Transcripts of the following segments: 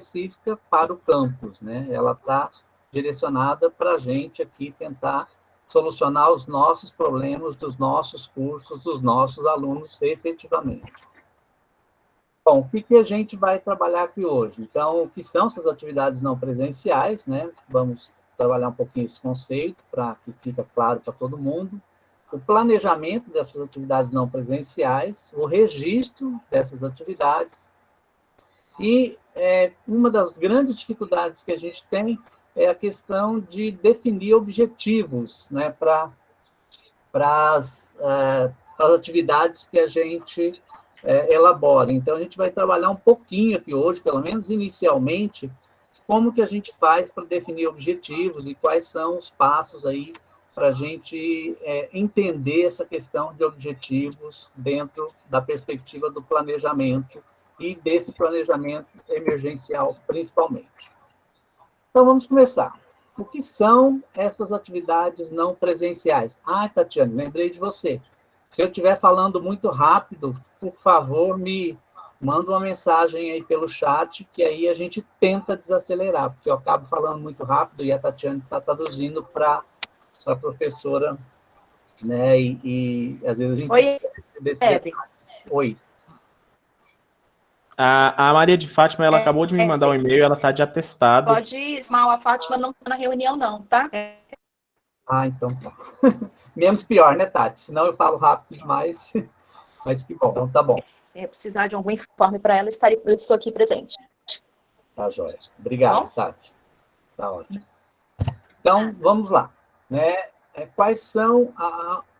específica para o campus, né? Ela está direcionada para a gente aqui tentar solucionar os nossos problemas dos nossos cursos, dos nossos alunos, efetivamente. Bom, o que a gente vai trabalhar aqui hoje? Então, o que são essas atividades não presenciais, né? Vamos trabalhar um pouquinho esse conceito para que fique claro para todo mundo. O planejamento dessas atividades não presenciais, o registro dessas atividades. E uma das grandes dificuldades que a gente tem é a questão de definir objetivos, né, para as atividades que a gente elabora. Então, a gente vai trabalhar um pouquinho aqui hoje, pelo menos inicialmente, como que a gente faz para definir objetivos e quais são os passos aí para a gente entender essa questão de objetivos dentro da perspectiva do planejamento e desse planejamento emergencial, principalmente. Então, vamos começar. O que são essas atividades não presenciais? Ah, Tatiane, lembrei de você. Se eu estiver falando muito rápido, por favor, me manda uma mensagem aí pelo chat, que aí a gente tenta desacelerar, porque eu acabo falando muito rápido e a Tatiane está traduzindo para a professora, né? E às vezes a gente esquece desse detalhe. Oi. A Maria de Fátima, ela acabou de me mandar um e-mail, ela está de atestado. Pode, mal, a Fátima não está na reunião, não, tá? Ah, então tá. Menos pior, né, Tati? Senão eu falo rápido demais. Mas que bom, então tá bom. Se precisar de algum informe para ela, eu estou aqui presente. Tá, joia. Obrigado, Tati. Tá ótimo. Então, vamos lá. Né? Quais são,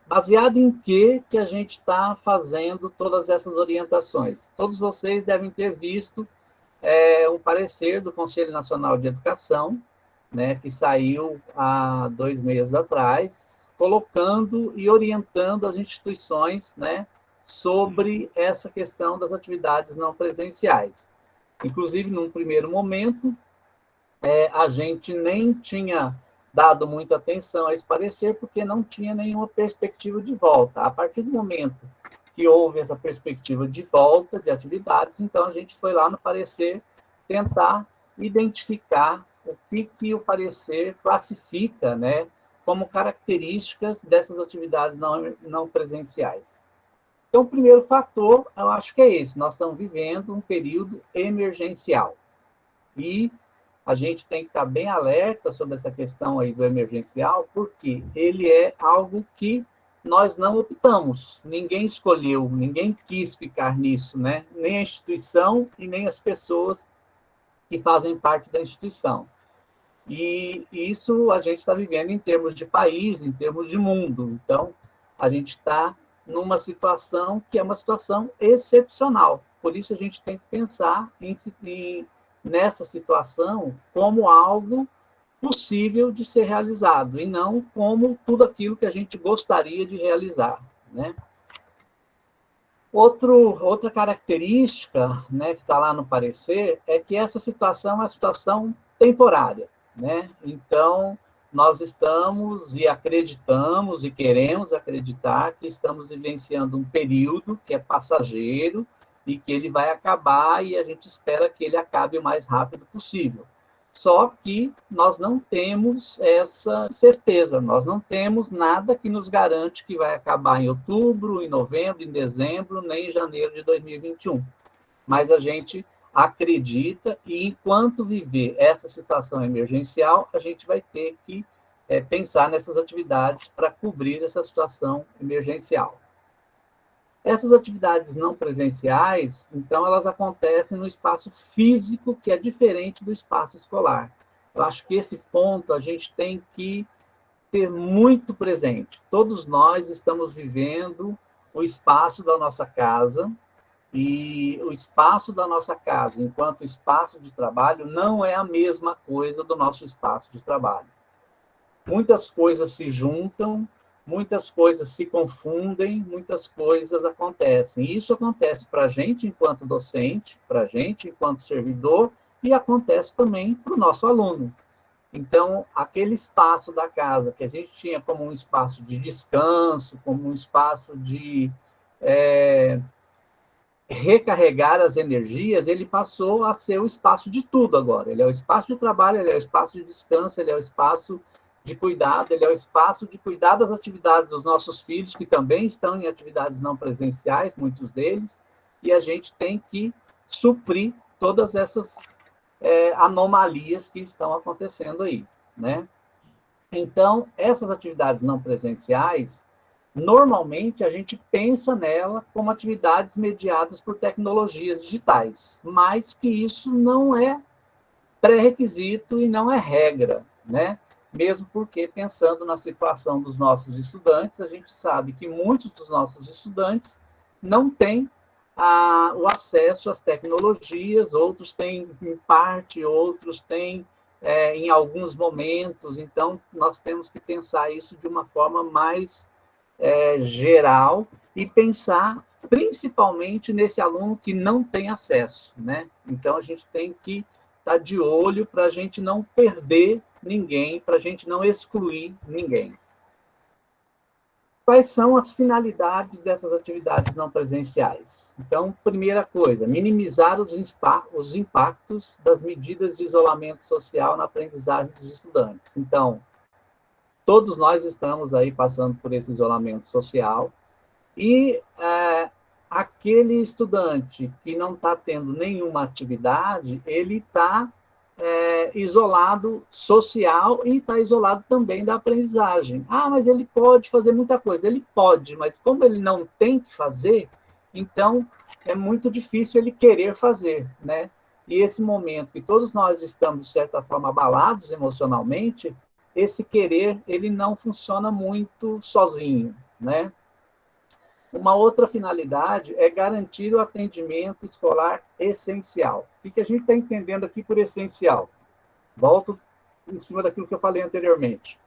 baseado em que a gente está fazendo todas essas orientações? Todos vocês devem ter visto um parecer do Conselho Nacional de Educação, né, que saiu há 2 meses atrás, colocando e orientando as instituições, né, sobre essa questão das atividades não presenciais. Inclusive, num primeiro momento, a gente nem tinha dado muita atenção a esse parecer, porque não tinha nenhuma perspectiva de volta. A partir do momento que houve essa perspectiva de volta de atividades, então a gente foi lá no parecer tentar identificar o que o parecer classifica, né, como características dessas atividades não presenciais. Então, o primeiro fator, eu acho que é esse. Nós estamos vivendo um período emergencial. E a gente tem que estar bem alerta sobre essa questão aí do emergencial, porque ele é algo que nós não optamos. Ninguém escolheu, ninguém quis ficar nisso, né? Nem a instituição e nem as pessoas que fazem parte da instituição. E isso a gente está vivendo em termos de país, em termos de mundo. Então, a gente está numa situação que é uma situação excepcional. Por isso, a gente tem que pensar nessa situação como algo possível de ser realizado, e não como tudo aquilo que a gente gostaria de realizar, né? Outra característica, né, que está lá no parecer, é que essa situação é uma situação temporária, né? Então, nós estamos e acreditamos e queremos acreditar que estamos vivenciando um período que é passageiro e que ele vai acabar, e a gente espera que ele acabe o mais rápido possível. Só que nós não temos essa certeza, nós não temos nada que nos garante que vai acabar em outubro, em novembro, em dezembro, nem em janeiro de 2021. Mas a gente acredita, e enquanto viver essa situação emergencial, a gente vai ter que pensar nessas atividades para cobrir essa situação emergencial. Essas atividades não presenciais, então, elas acontecem no espaço físico, que é diferente do espaço escolar. Eu acho que esse ponto a gente tem que ter muito presente. Todos nós estamos vivendo o espaço da nossa casa, e o espaço da nossa casa, enquanto espaço de trabalho, não é a mesma coisa do nosso espaço de trabalho. Muitas coisas se juntam, muitas coisas se confundem, muitas coisas acontecem. E isso acontece para a gente enquanto docente, para a gente enquanto servidor, e acontece também para o nosso aluno. Então, aquele espaço da casa que a gente tinha como um espaço de descanso, como um espaço de recarregar as energias, ele passou a ser o espaço de tudo agora. Ele é o espaço de trabalho, ele é o espaço de descanso, ele é o espaço de cuidado, ele é o espaço de cuidar das atividades dos nossos filhos, que também estão em atividades não presenciais, muitos deles, e a gente tem que suprir todas essas anomalias que estão acontecendo aí, né? Então, essas atividades não presenciais, normalmente a gente pensa nela como atividades mediadas por tecnologias digitais, mas que isso não é pré-requisito e não é regra, né? Mesmo porque, pensando na situação dos nossos estudantes, a gente sabe que muitos dos nossos estudantes não têm o acesso às tecnologias, outros têm em parte, outros têm em alguns momentos, então nós temos que pensar isso de uma forma mais geral e pensar principalmente nesse aluno que não tem acesso, né? Então a gente tem que estar de olho para a gente não perder ninguém, para a gente não excluir ninguém. Quais são as finalidades dessas atividades não presenciais? Então, primeira coisa, minimizar os impactos das medidas de isolamento social na aprendizagem dos estudantes. Então, todos nós estamos aí passando por esse isolamento social e aquele estudante que não está tendo nenhuma atividade, ele está isolado social e está isolado também da aprendizagem. Ah, mas ele pode fazer muita coisa. Ele pode, mas como ele não tem que fazer, então é muito difícil ele querer fazer, né? E esse momento que todos nós estamos, de certa forma, abalados emocionalmente, esse querer, ele não funciona muito sozinho, né? Uma outra finalidade é garantir o atendimento escolar essencial. O que a gente está entendendo aqui por essencial? Volto em cima daquilo que eu falei anteriormente.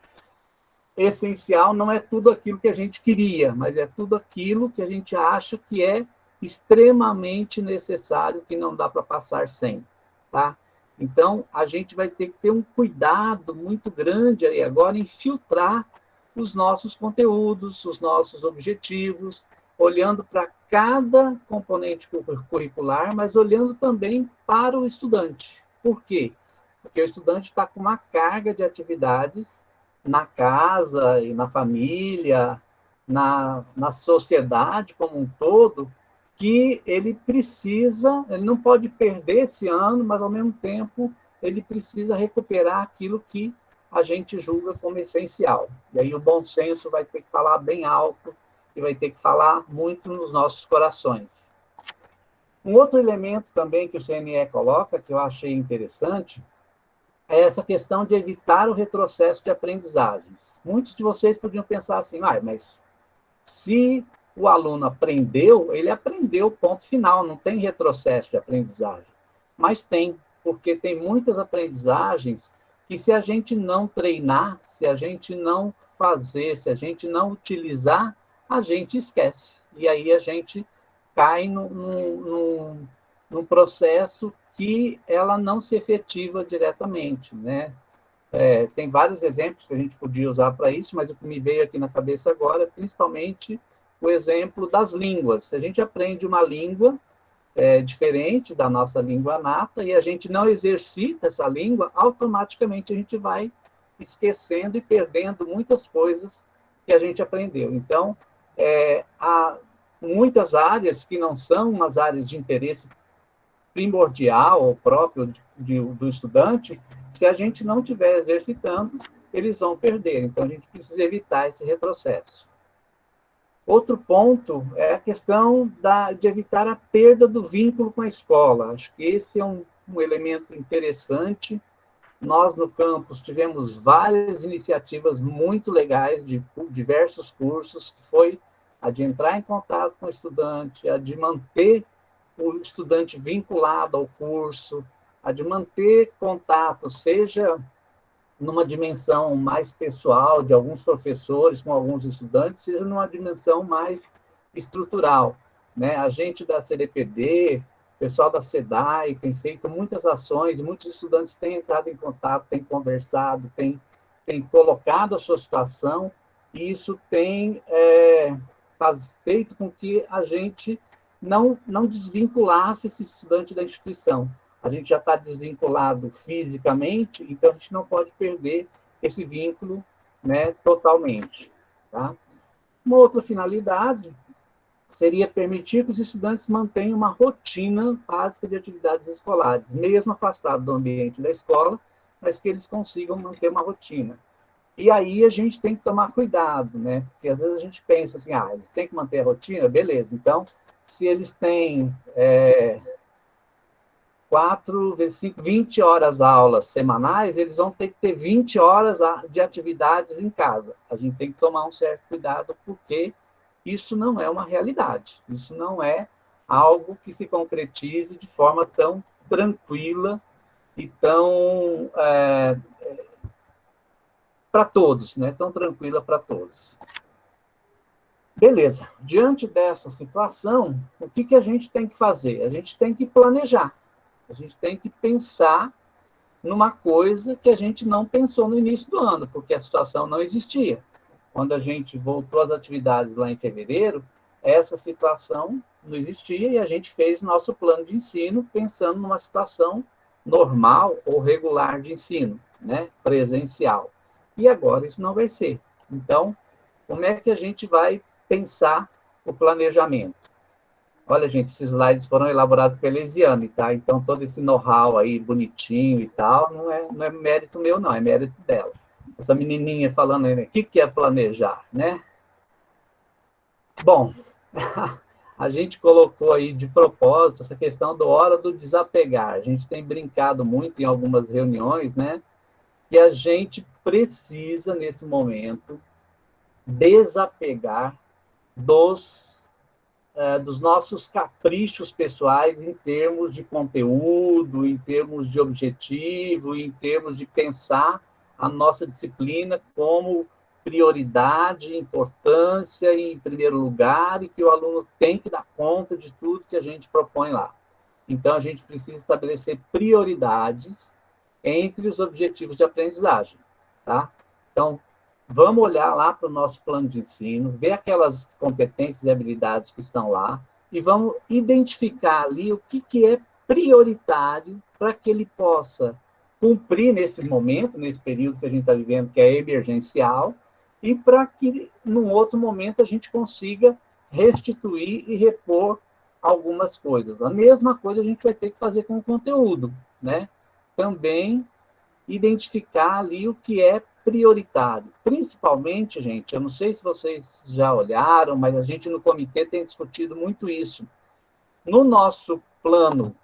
Essencial não é tudo aquilo que a gente queria, mas é tudo aquilo que a gente acha que é extremamente necessário, que não dá para passar sem, tá? Então, a gente vai ter que ter um cuidado muito grande aí agora em filtrar os nossos conteúdos, os nossos objetivos, olhando para cada componente curricular, mas olhando também para o estudante. Por quê? Porque o estudante está com uma carga de atividades na casa e na família, na sociedade como um todo, que ele não pode perder esse ano, mas ao mesmo tempo ele precisa recuperar aquilo que a gente julga como essencial. E aí o bom senso vai ter que falar bem alto e vai ter que falar muito nos nossos corações. Um outro elemento também que o CNE coloca, que eu achei interessante, é essa questão de evitar o retrocesso de aprendizagens. Muitos de vocês podiam pensar assim, mas se o aluno aprendeu, ele aprendeu, ponto final, não tem retrocesso de aprendizagem. Mas tem, porque tem muitas aprendizagens que se a gente não treinar, se a gente não fazer, se a gente não utilizar, a gente esquece. E aí a gente cai num processo que ela não se efetiva diretamente, né? Tem vários exemplos que a gente podia usar para isso, mas o que me veio aqui na cabeça agora é principalmente o exemplo das línguas. Se a gente aprende uma língua diferente da nossa língua nata e a gente não exercita essa língua, automaticamente a gente vai esquecendo e perdendo muitas coisas que a gente aprendeu. Então, há muitas áreas que não são umas áreas de interesse primordial ou próprio do estudante, se a gente não estiver exercitando, eles vão perder. Então, a gente precisa evitar esse retrocesso. Outro ponto é a questão de evitar a perda do vínculo com a escola. Acho que esse é um elemento interessante. Nós, no campus, tivemos várias iniciativas muito legais de diversos cursos, que foi a de entrar em contato com o estudante, a de manter o estudante vinculado ao curso, a de manter contato, seja numa dimensão mais pessoal de alguns professores com alguns estudantes, seja numa dimensão mais estrutural, né? A gente da CDPD, o pessoal da SEDAI tem feito muitas ações, muitos estudantes têm entrado em contato, têm conversado, têm colocado a sua situação, e isso tem feito com que a gente não desvinculasse esse estudante da instituição. A gente já está desvinculado fisicamente, então a gente não pode perder esse vínculo, né, totalmente. Tá? Uma outra finalidade seria permitir que os estudantes mantenham uma rotina básica de atividades escolares, mesmo afastados do ambiente da escola, mas que eles consigam manter uma rotina. E aí a gente tem que tomar cuidado, né? Porque às vezes a gente pensa assim, eles têm que manter a rotina, beleza. Então, se eles têm 4 vezes 5, 20 horas aulas semanais, eles vão ter que ter 20 horas de atividades em casa. A gente tem que tomar um certo cuidado, porque isso não é uma realidade. Isso não é algo que se concretize de forma tão tranquila e tão para todos, né? Tão tranquila para todos. Beleza. Diante dessa situação, o que a gente tem que fazer? A gente tem que planejar. A gente tem que pensar numa coisa que a gente não pensou no início do ano, porque a situação não existia. Quando a gente voltou às atividades lá em fevereiro, essa situação não existia e a gente fez nosso plano de ensino pensando numa situação normal ou regular de ensino, né? Presencial. E agora isso não vai ser. Então, como é que a gente vai pensar o planejamento? Olha, gente, esses slides foram elaborados pela Elisiane, tá? Então, todo esse know-how aí, bonitinho e tal, não é mérito meu, não, é mérito dela. Essa menininha falando aí, né? O que é planejar, né? Bom, a gente colocou aí de propósito essa questão da hora do desapegar. A gente tem brincado muito em algumas reuniões, né? Que a gente precisa, nesse momento, desapegar dos nossos caprichos pessoais em termos de conteúdo, em termos de objetivo, em termos de pensar a nossa disciplina como prioridade, importância em primeiro lugar, e que o aluno tem que dar conta de tudo que a gente propõe lá. Então, a gente precisa estabelecer prioridades entre os objetivos de aprendizagem, tá? Então, vamos olhar lá para o nosso plano de ensino, ver aquelas competências e habilidades que estão lá, e vamos identificar ali o que é prioritário para que ele possa cumprir nesse momento, nesse período que a gente está vivendo, que é emergencial, e para que, num outro momento, a gente consiga restituir e repor algumas coisas. A mesma coisa a gente vai ter que fazer com o conteúdo, né? Também identificar ali o que é prioritário. Principalmente, gente, eu não sei se vocês já olharam, mas a gente no comitê tem discutido muito isso. No nosso plano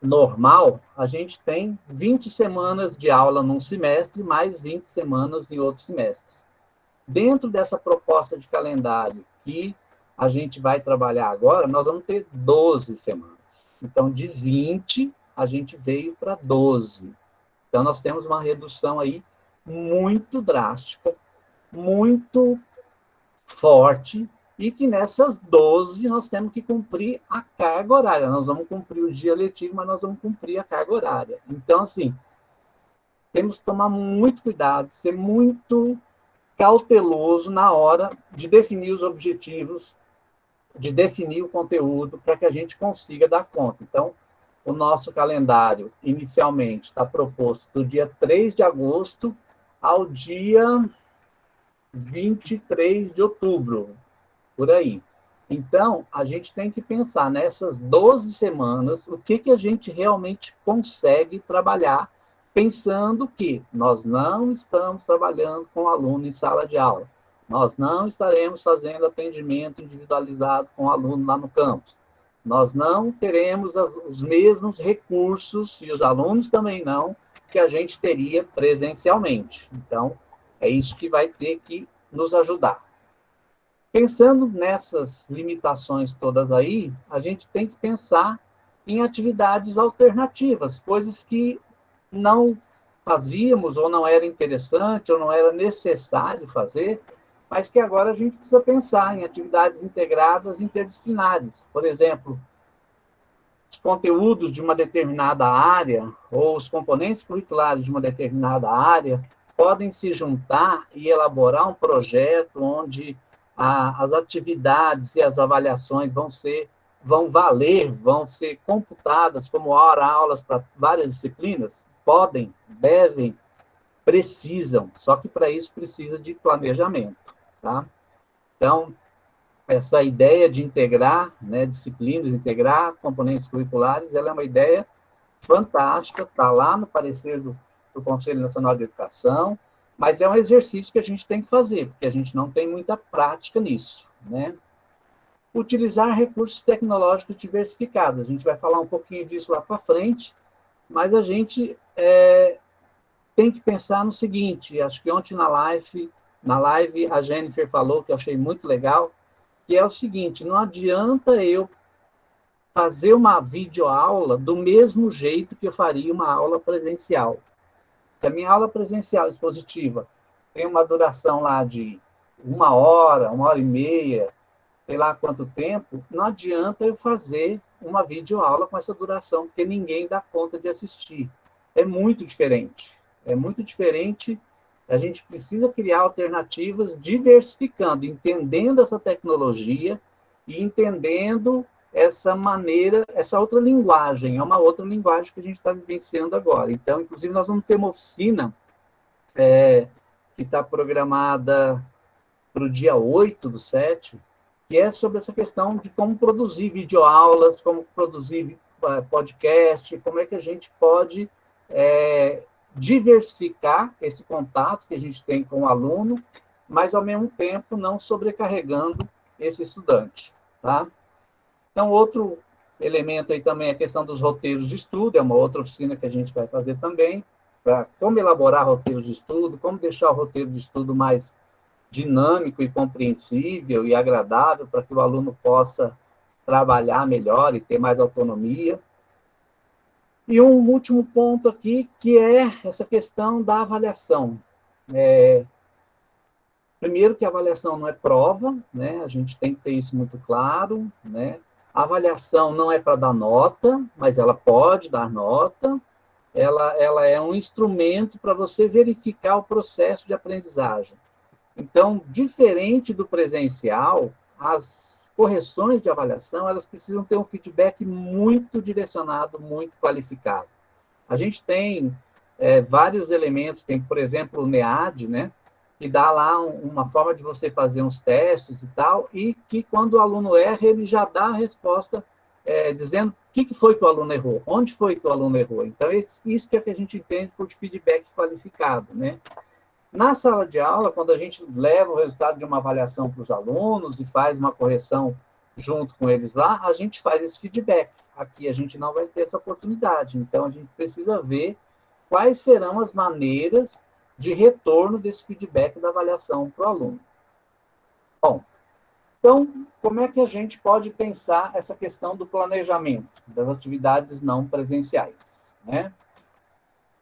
normal, a gente tem 20 semanas de aula num semestre, mais 20 semanas em outro semestre. Dentro dessa proposta de calendário que a gente vai trabalhar agora, nós vamos ter 12 semanas. Então, de 20, a gente veio para 12. Então, nós temos uma redução aí muito drástica, muito forte, e que nessas 12 nós temos que cumprir a carga horária. Nós vamos cumprir o dia letivo, mas nós vamos cumprir a carga horária. Então, assim, temos que tomar muito cuidado, ser muito cauteloso na hora de definir os objetivos, de definir o conteúdo, para que a gente consiga dar conta. Então, o nosso calendário, inicialmente, está proposto do dia 3 de agosto ao dia 23 de outubro, por aí. Então, a gente tem que pensar nessas 12 semanas, o que a gente realmente consegue trabalhar, pensando que nós não estamos trabalhando com aluno em sala de aula, nós não estaremos fazendo atendimento individualizado com o aluno lá no campus, nós não teremos os mesmos recursos, e os alunos também não, que a gente teria presencialmente. Então, é isso que vai ter que nos ajudar. Pensando nessas limitações todas aí, a gente tem que pensar em atividades alternativas, coisas que não fazíamos, ou não era interessante, ou não era necessário fazer, mas que agora a gente precisa pensar em atividades integradas interdisciplinares. Por exemplo, os conteúdos de uma determinada área, ou os componentes curriculares de uma determinada área, podem se juntar e elaborar um projeto onde as atividades e as avaliações vão ser vão valer, vão ser computadas como hora-aulas para várias disciplinas? Podem, devem, precisam, só que para isso precisa de planejamento, tá? Então, essa ideia de integrar, né, disciplinas, integrar componentes curriculares, ela é uma ideia fantástica, está lá no parecer do Conselho Nacional de Educação, mas é um exercício que a gente tem que fazer, porque a gente não tem muita prática nisso, né? Utilizar recursos tecnológicos diversificados, a gente vai falar um pouquinho disso lá para frente, mas a gente tem que pensar no seguinte, acho que ontem na live a Jennifer falou, que eu achei muito legal, que é o seguinte, não adianta eu fazer uma videoaula do mesmo jeito que eu faria uma aula presencial. Se a minha aula presencial expositiva tem uma duração lá de 1 hora e meia, sei lá quanto tempo, não adianta eu fazer uma videoaula com essa duração, porque ninguém dá conta de assistir. É muito diferente. É muito diferente. A gente precisa criar alternativas diversificando, entendendo essa tecnologia e entendendo essa maneira, essa outra linguagem. É uma outra linguagem que a gente está vivenciando agora. Então, inclusive, nós vamos ter uma oficina que está programada para o dia 8/7, que é sobre essa questão de como produzir videoaulas, como produzir podcast, como é que a gente pode diversificar esse contato que a gente tem com o aluno, mas, ao mesmo tempo, não sobrecarregando esse estudante, tá? Então, outro elemento aí também é a questão dos roteiros de estudo, é uma outra oficina que a gente vai fazer também, para como elaborar roteiros de estudo, como deixar o roteiro de estudo mais dinâmico e compreensível e agradável para que o aluno possa trabalhar melhor e ter mais autonomia. E um último ponto aqui, que é essa questão da avaliação. Primeiro que a avaliação não é prova, né? A gente tem que ter isso muito claro, né? A avaliação não é para dar nota, mas ela pode dar nota. Ela é um instrumento para você verificar o processo de aprendizagem. Então, diferente do presencial, as correções de avaliação, elas precisam ter um feedback muito direcionado, muito qualificado. A gente tem vários elementos, tem, por exemplo, o NEAD, né, que dá lá uma forma de você fazer uns testes e tal, e que quando o aluno erra, ele já dá a resposta dizendo o que foi que o aluno errou, onde foi que o aluno errou. Então, isso que é que a gente entende por feedback qualificado, né? Na sala de aula, quando a gente leva o resultado de uma avaliação para os alunos e faz uma correção junto com eles lá, a gente faz esse feedback. Aqui a gente não vai ter essa oportunidade. Então, a gente precisa ver quais serão as maneiras de retorno desse feedback da avaliação para o aluno. Bom, então, como é que a gente pode pensar essa questão do planejamento das atividades não presenciais, né?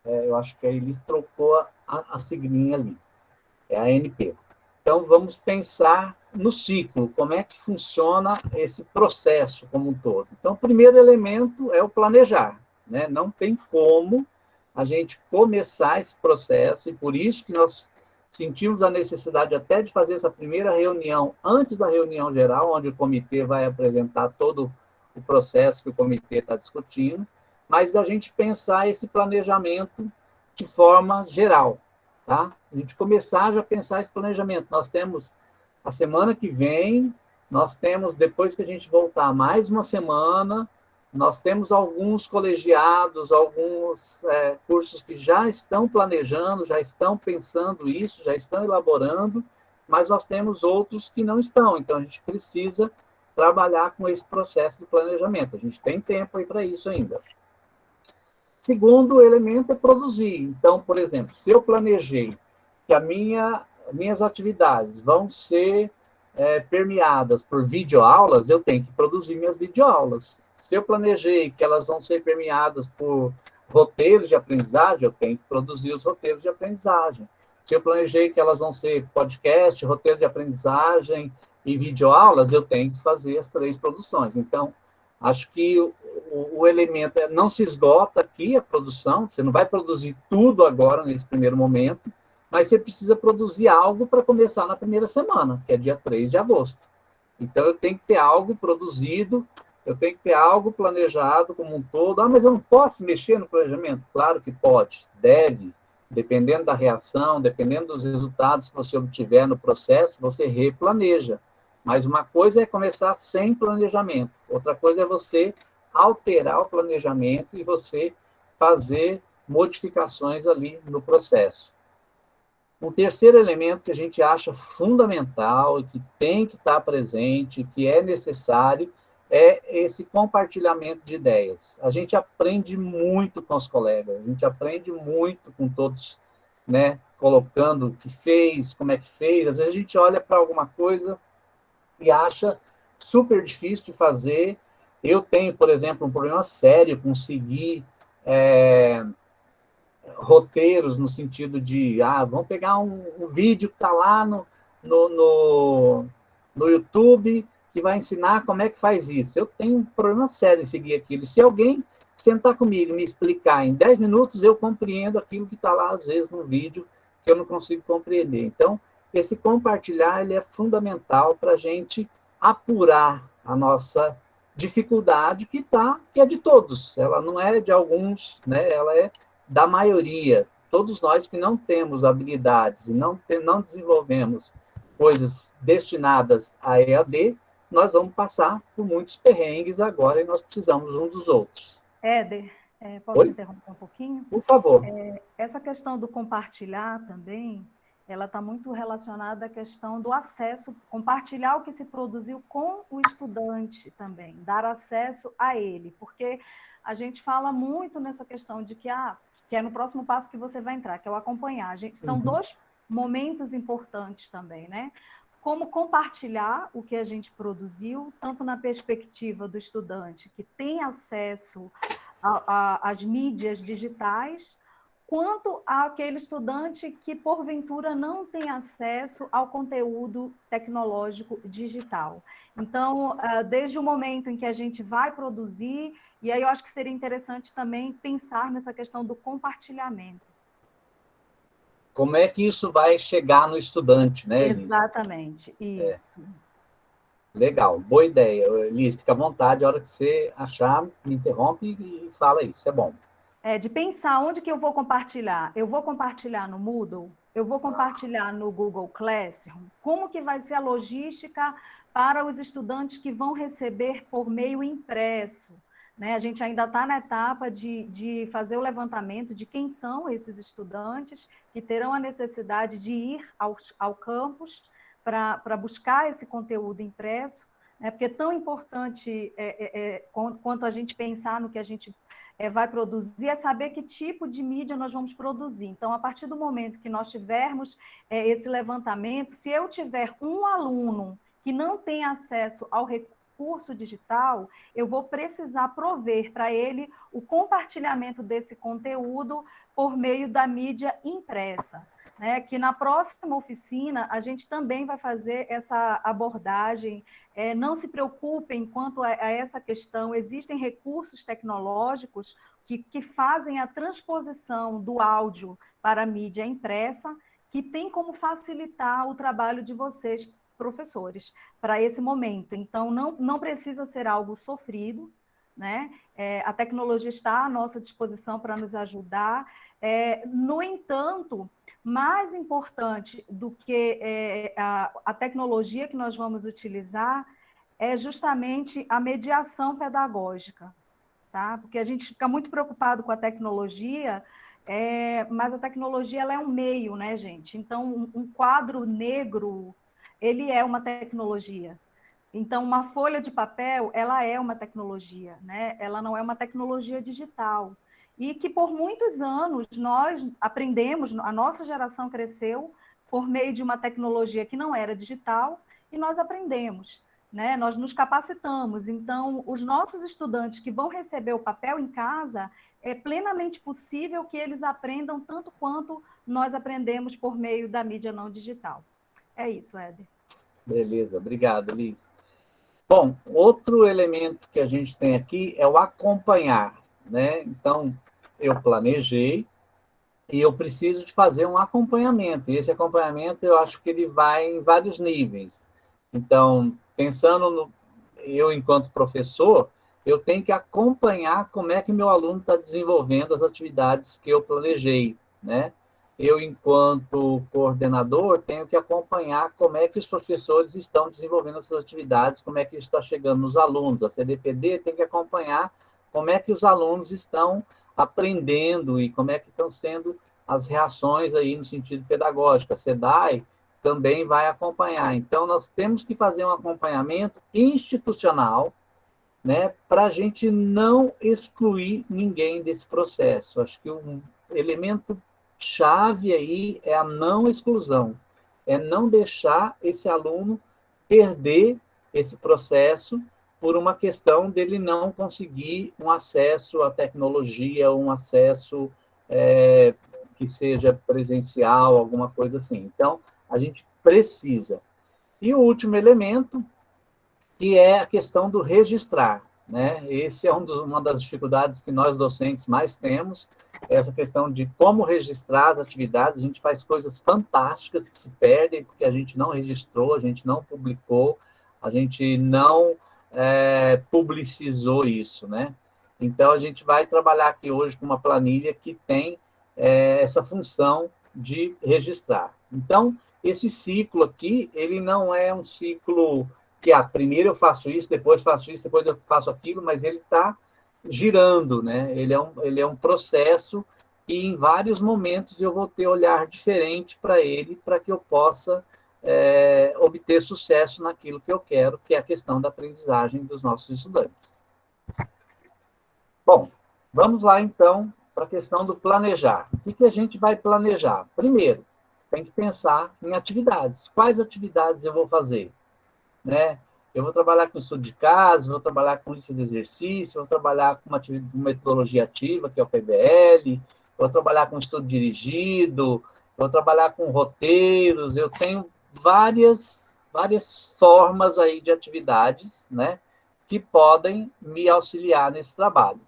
Eu acho que a Elis trocou a siglinha ali, é a ANP. Então, vamos pensar no ciclo, como é que funciona esse processo como um todo. Então, o primeiro elemento é o planejar, né? Não tem como a gente começar esse processo, e por isso que nós sentimos a necessidade até de fazer essa primeira reunião antes da reunião geral, onde o comitê vai apresentar todo o processo que o comitê está discutindo, mas da gente pensar esse planejamento de forma geral, tá? A gente começar já a pensar esse planejamento. Nós temos a semana que vem, nós temos, depois que a gente voltar, mais uma semana, nós temos alguns colegiados, alguns cursos que já estão planejando, já estão pensando isso, já estão elaborando, mas nós temos outros que não estão. Então, a gente precisa trabalhar com esse processo de planejamento. A gente tem tempo aí para isso ainda. Segundo elemento é produzir. Então, por exemplo, se eu planejei que minhas atividades vão ser permeadas por videoaulas, eu tenho que produzir minhas videoaulas. Se eu planejei que elas vão ser permeadas por roteiros de aprendizagem, eu tenho que produzir os roteiros de aprendizagem. Se eu planejei que elas vão ser podcast, roteiro de aprendizagem e videoaulas, eu tenho que fazer as 3 produções. Então, acho que o elemento não se esgota aqui a produção, você não vai produzir tudo agora, nesse primeiro momento, mas você precisa produzir algo para começar na primeira semana, que é dia 3 de agosto. Então, eu tenho que ter algo produzido Eu tenho que ter algo planejado como um todo. Ah, mas eu não posso mexer no planejamento? Claro que pode, deve. Dependendo da reação, dependendo dos resultados que você obtiver no processo, você replaneja. Mas uma coisa é começar sem planejamento, outra coisa é você alterar o planejamento e você fazer modificações ali no processo. Um terceiro elemento que a gente acha fundamental e que tem que estar presente, que é necessário, é esse compartilhamento de ideias. A gente aprende muito com os colegas, a gente aprende muito com todos, né, colocando o que fez, como é que fez. Às vezes a gente olha para alguma coisa e acha super difícil de fazer. Eu tenho, por exemplo, um problema sério conseguir roteiros no sentido de, vamos pegar um vídeo que está lá no YouTube que vai ensinar como é que faz isso. Eu tenho um problema sério em seguir aquilo. Se alguém sentar comigo e me explicar em 10 minutos, eu compreendo aquilo que está lá, às vezes, no vídeo, que eu não consigo compreender. Então, esse compartilhar ele é fundamental para a gente apurar a nossa dificuldade que é de todos. Ela não é de alguns, né? Ela é da maioria. Todos nós que não temos habilidades e não desenvolvemos coisas destinadas a EAD, nós vamos passar por muitos perrengues agora e nós precisamos uns dos outros. Éder, posso te interromper um pouquinho? Por favor. Essa questão do compartilhar também, ela está muito relacionada à questão do acesso, compartilhar o que se produziu com o estudante também, dar acesso a ele, porque a gente fala muito nessa questão de que é no próximo passo que você vai entrar, que é o acompanhar. São dois momentos importantes também, né? Como compartilhar o que a gente produziu, tanto na perspectiva do estudante que tem acesso às mídias digitais, quanto àquele estudante que, porventura, não tem acesso ao conteúdo tecnológico digital. Então, desde o momento em que a gente vai produzir, e aí eu acho que seria interessante também pensar nessa questão do compartilhamento. Como é que isso vai chegar no estudante, né, Elis? Exatamente, isso. Legal, boa ideia. Elis, fica à vontade, a hora que você achar, me interrompe e fala isso, é bom. De pensar onde que eu vou compartilhar. Eu vou compartilhar no Moodle? Eu vou compartilhar no Google Classroom? Como que vai ser a logística para os estudantes que vão receber por meio impresso? Né? A gente ainda está na etapa de fazer o levantamento de quem são esses estudantes que terão a necessidade de ir ao campus para buscar esse conteúdo impresso, né? Porque é tão importante quanto a gente pensar no que a gente vai produzir, é saber que tipo de mídia nós vamos produzir. Então, a partir do momento que nós tivermos esse levantamento, se eu tiver um aluno que não tem acesso ao recurso digital, eu vou precisar prover para ele o compartilhamento desse conteúdo por meio da mídia impressa. Né, que na próxima oficina a gente também vai fazer essa abordagem. Não se preocupem quanto a essa questão, existem recursos tecnológicos que fazem a transposição do áudio para a mídia impressa, que tem como facilitar o trabalho de vocês, professores, para esse momento. Então, não precisa ser algo sofrido, né? A tecnologia está à nossa disposição para nos ajudar. No entanto, mais importante do que a tecnologia que nós vamos utilizar é justamente a mediação pedagógica, tá? Porque a gente fica muito preocupado com a tecnologia, mas a tecnologia ela é um meio, né, gente? Então, um quadro negro, ele é uma tecnologia. Então, uma folha de papel, ela é uma tecnologia, né? Ela não é uma tecnologia digital. E que por muitos anos nós aprendemos, a nossa geração cresceu por meio de uma tecnologia que não era digital e nós aprendemos, né? Nós nos capacitamos. Então, os nossos estudantes que vão receber o papel em casa, é plenamente possível que eles aprendam tanto quanto nós aprendemos por meio da mídia não digital. É isso, Éder. Beleza, obrigado, Liz. Bom, outro elemento que a gente tem aqui é o acompanhar, né? Então, eu planejei e eu preciso de fazer um acompanhamento. E esse acompanhamento, eu acho que ele vai em vários níveis. Então, pensando eu, enquanto professor, eu tenho que acompanhar como é que meu aluno está desenvolvendo as atividades que eu planejei, né? Eu, enquanto coordenador, tenho que acompanhar como é que os professores estão desenvolvendo essas atividades, como é que isso está chegando nos alunos. A CDPD tem que acompanhar como é que os alunos estão aprendendo e como é que estão sendo as reações aí no sentido pedagógico. A SEDAI também vai acompanhar. Então, nós temos que fazer um acompanhamento institucional, né, para a gente não excluir ninguém desse processo. Acho que um elemento chave aí é a não exclusão, é não deixar esse aluno perder esse processo por uma questão dele não conseguir um acesso à tecnologia, um acesso que seja presencial, alguma coisa assim. Então, a gente precisa. E o último elemento, que é a questão do registrar, né? Esse é uma das dificuldades que nós docentes mais temos, essa questão de como registrar as atividades. A gente faz coisas fantásticas que se perdem porque a gente não registrou, a gente não publicou, a gente não publicizou isso, né? Então, a gente vai trabalhar aqui hoje com uma planilha que tem essa função de registrar. Então, esse ciclo aqui, ele não é um ciclo que primeiro eu faço isso, depois eu faço aquilo, mas ele está girando, né? Ele é um processo e em vários momentos eu vou ter olhar diferente para ele, para que eu possa obter sucesso naquilo que eu quero, que é a questão da aprendizagem dos nossos estudantes. Bom, vamos lá, então, para a questão do planejar. O que a gente vai planejar? Primeiro, tem que pensar em atividades. Quais atividades eu vou fazer? Né? Eu vou trabalhar com estudo de caso, vou trabalhar com lista de exercício, vou trabalhar com uma metodologia ativa, que é o PBL, vou trabalhar com estudo dirigido, vou trabalhar com roteiros. Eu tenho várias formas aí de atividades, né, que podem me auxiliar nesse trabalho.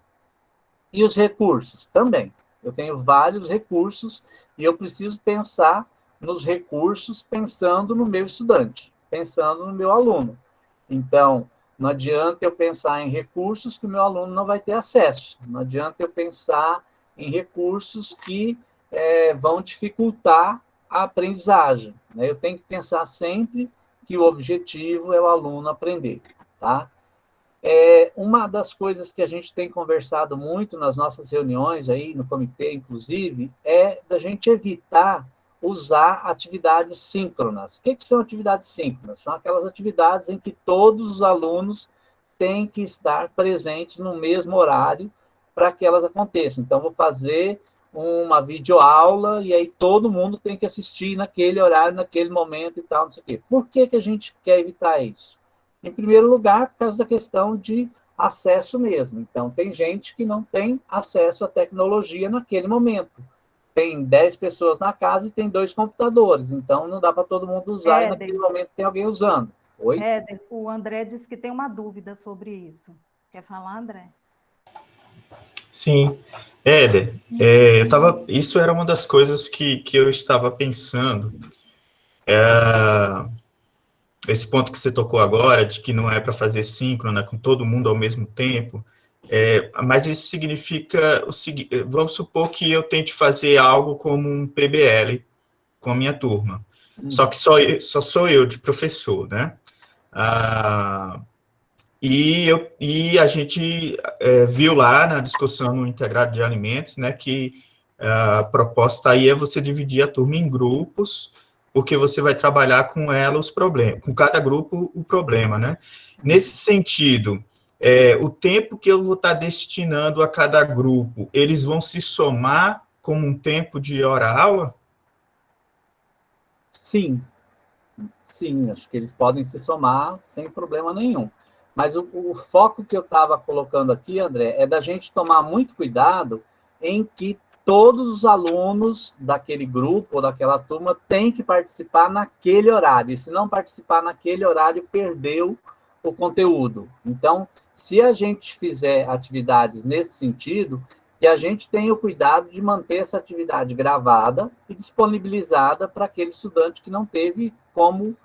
E os recursos também. Eu tenho vários recursos e eu preciso pensar nos recursos pensando no meu estudante, pensando no meu aluno. Então, não adianta eu pensar em recursos que o meu aluno não vai ter acesso. Não adianta eu pensar em recursos que vão dificultar a aprendizagem, né? Eu tenho que pensar sempre que o objetivo é o aluno aprender, tá? Uma das coisas que a gente tem conversado muito nas nossas reuniões, aí no comitê, inclusive, é da gente evitar usar atividades síncronas. O que são atividades síncronas? São aquelas atividades em que todos os alunos têm que estar presentes no mesmo horário para que elas aconteçam. Então, vou fazer uma videoaula e aí todo mundo tem que assistir naquele horário, naquele momento e tal, não sei o quê. Por que a gente quer evitar isso? Em primeiro lugar, por causa da questão de acesso mesmo. Então, tem gente que não tem acesso à tecnologia naquele momento. Tem 10 pessoas na casa e tem 2 computadores. Então, não dá para todo mundo usar e naquele momento tem alguém usando. Oi? O André disse que tem uma dúvida sobre isso. Quer falar, André? Sim. Éder, isso era uma das coisas que eu estava pensando. Esse ponto que você tocou agora, de que não é para fazer síncrona com todo mundo ao mesmo tempo, mas isso significa o seguinte: vamos supor que eu tente fazer algo como um PBL com a minha turma, só que só sou eu de professor, né? E a gente viu lá na discussão no integrado de alimentos, né, que a proposta aí é você dividir a turma em grupos, porque você vai trabalhar com ela os problemas, com cada grupo o problema, né? Nesse sentido, o tempo que eu vou estar destinando a cada grupo, eles vão se somar como um tempo de hora-aula? Sim, acho que eles podem se somar sem problema nenhum. Mas o foco que eu estava colocando aqui, André, é da gente tomar muito cuidado em que todos os alunos daquele grupo ou daquela turma têm que participar naquele horário. E se não participar naquele horário, perdeu o conteúdo. Então, se a gente fizer atividades nesse sentido, que a gente tenha o cuidado de manter essa atividade gravada e disponibilizada para aquele estudante que não teve como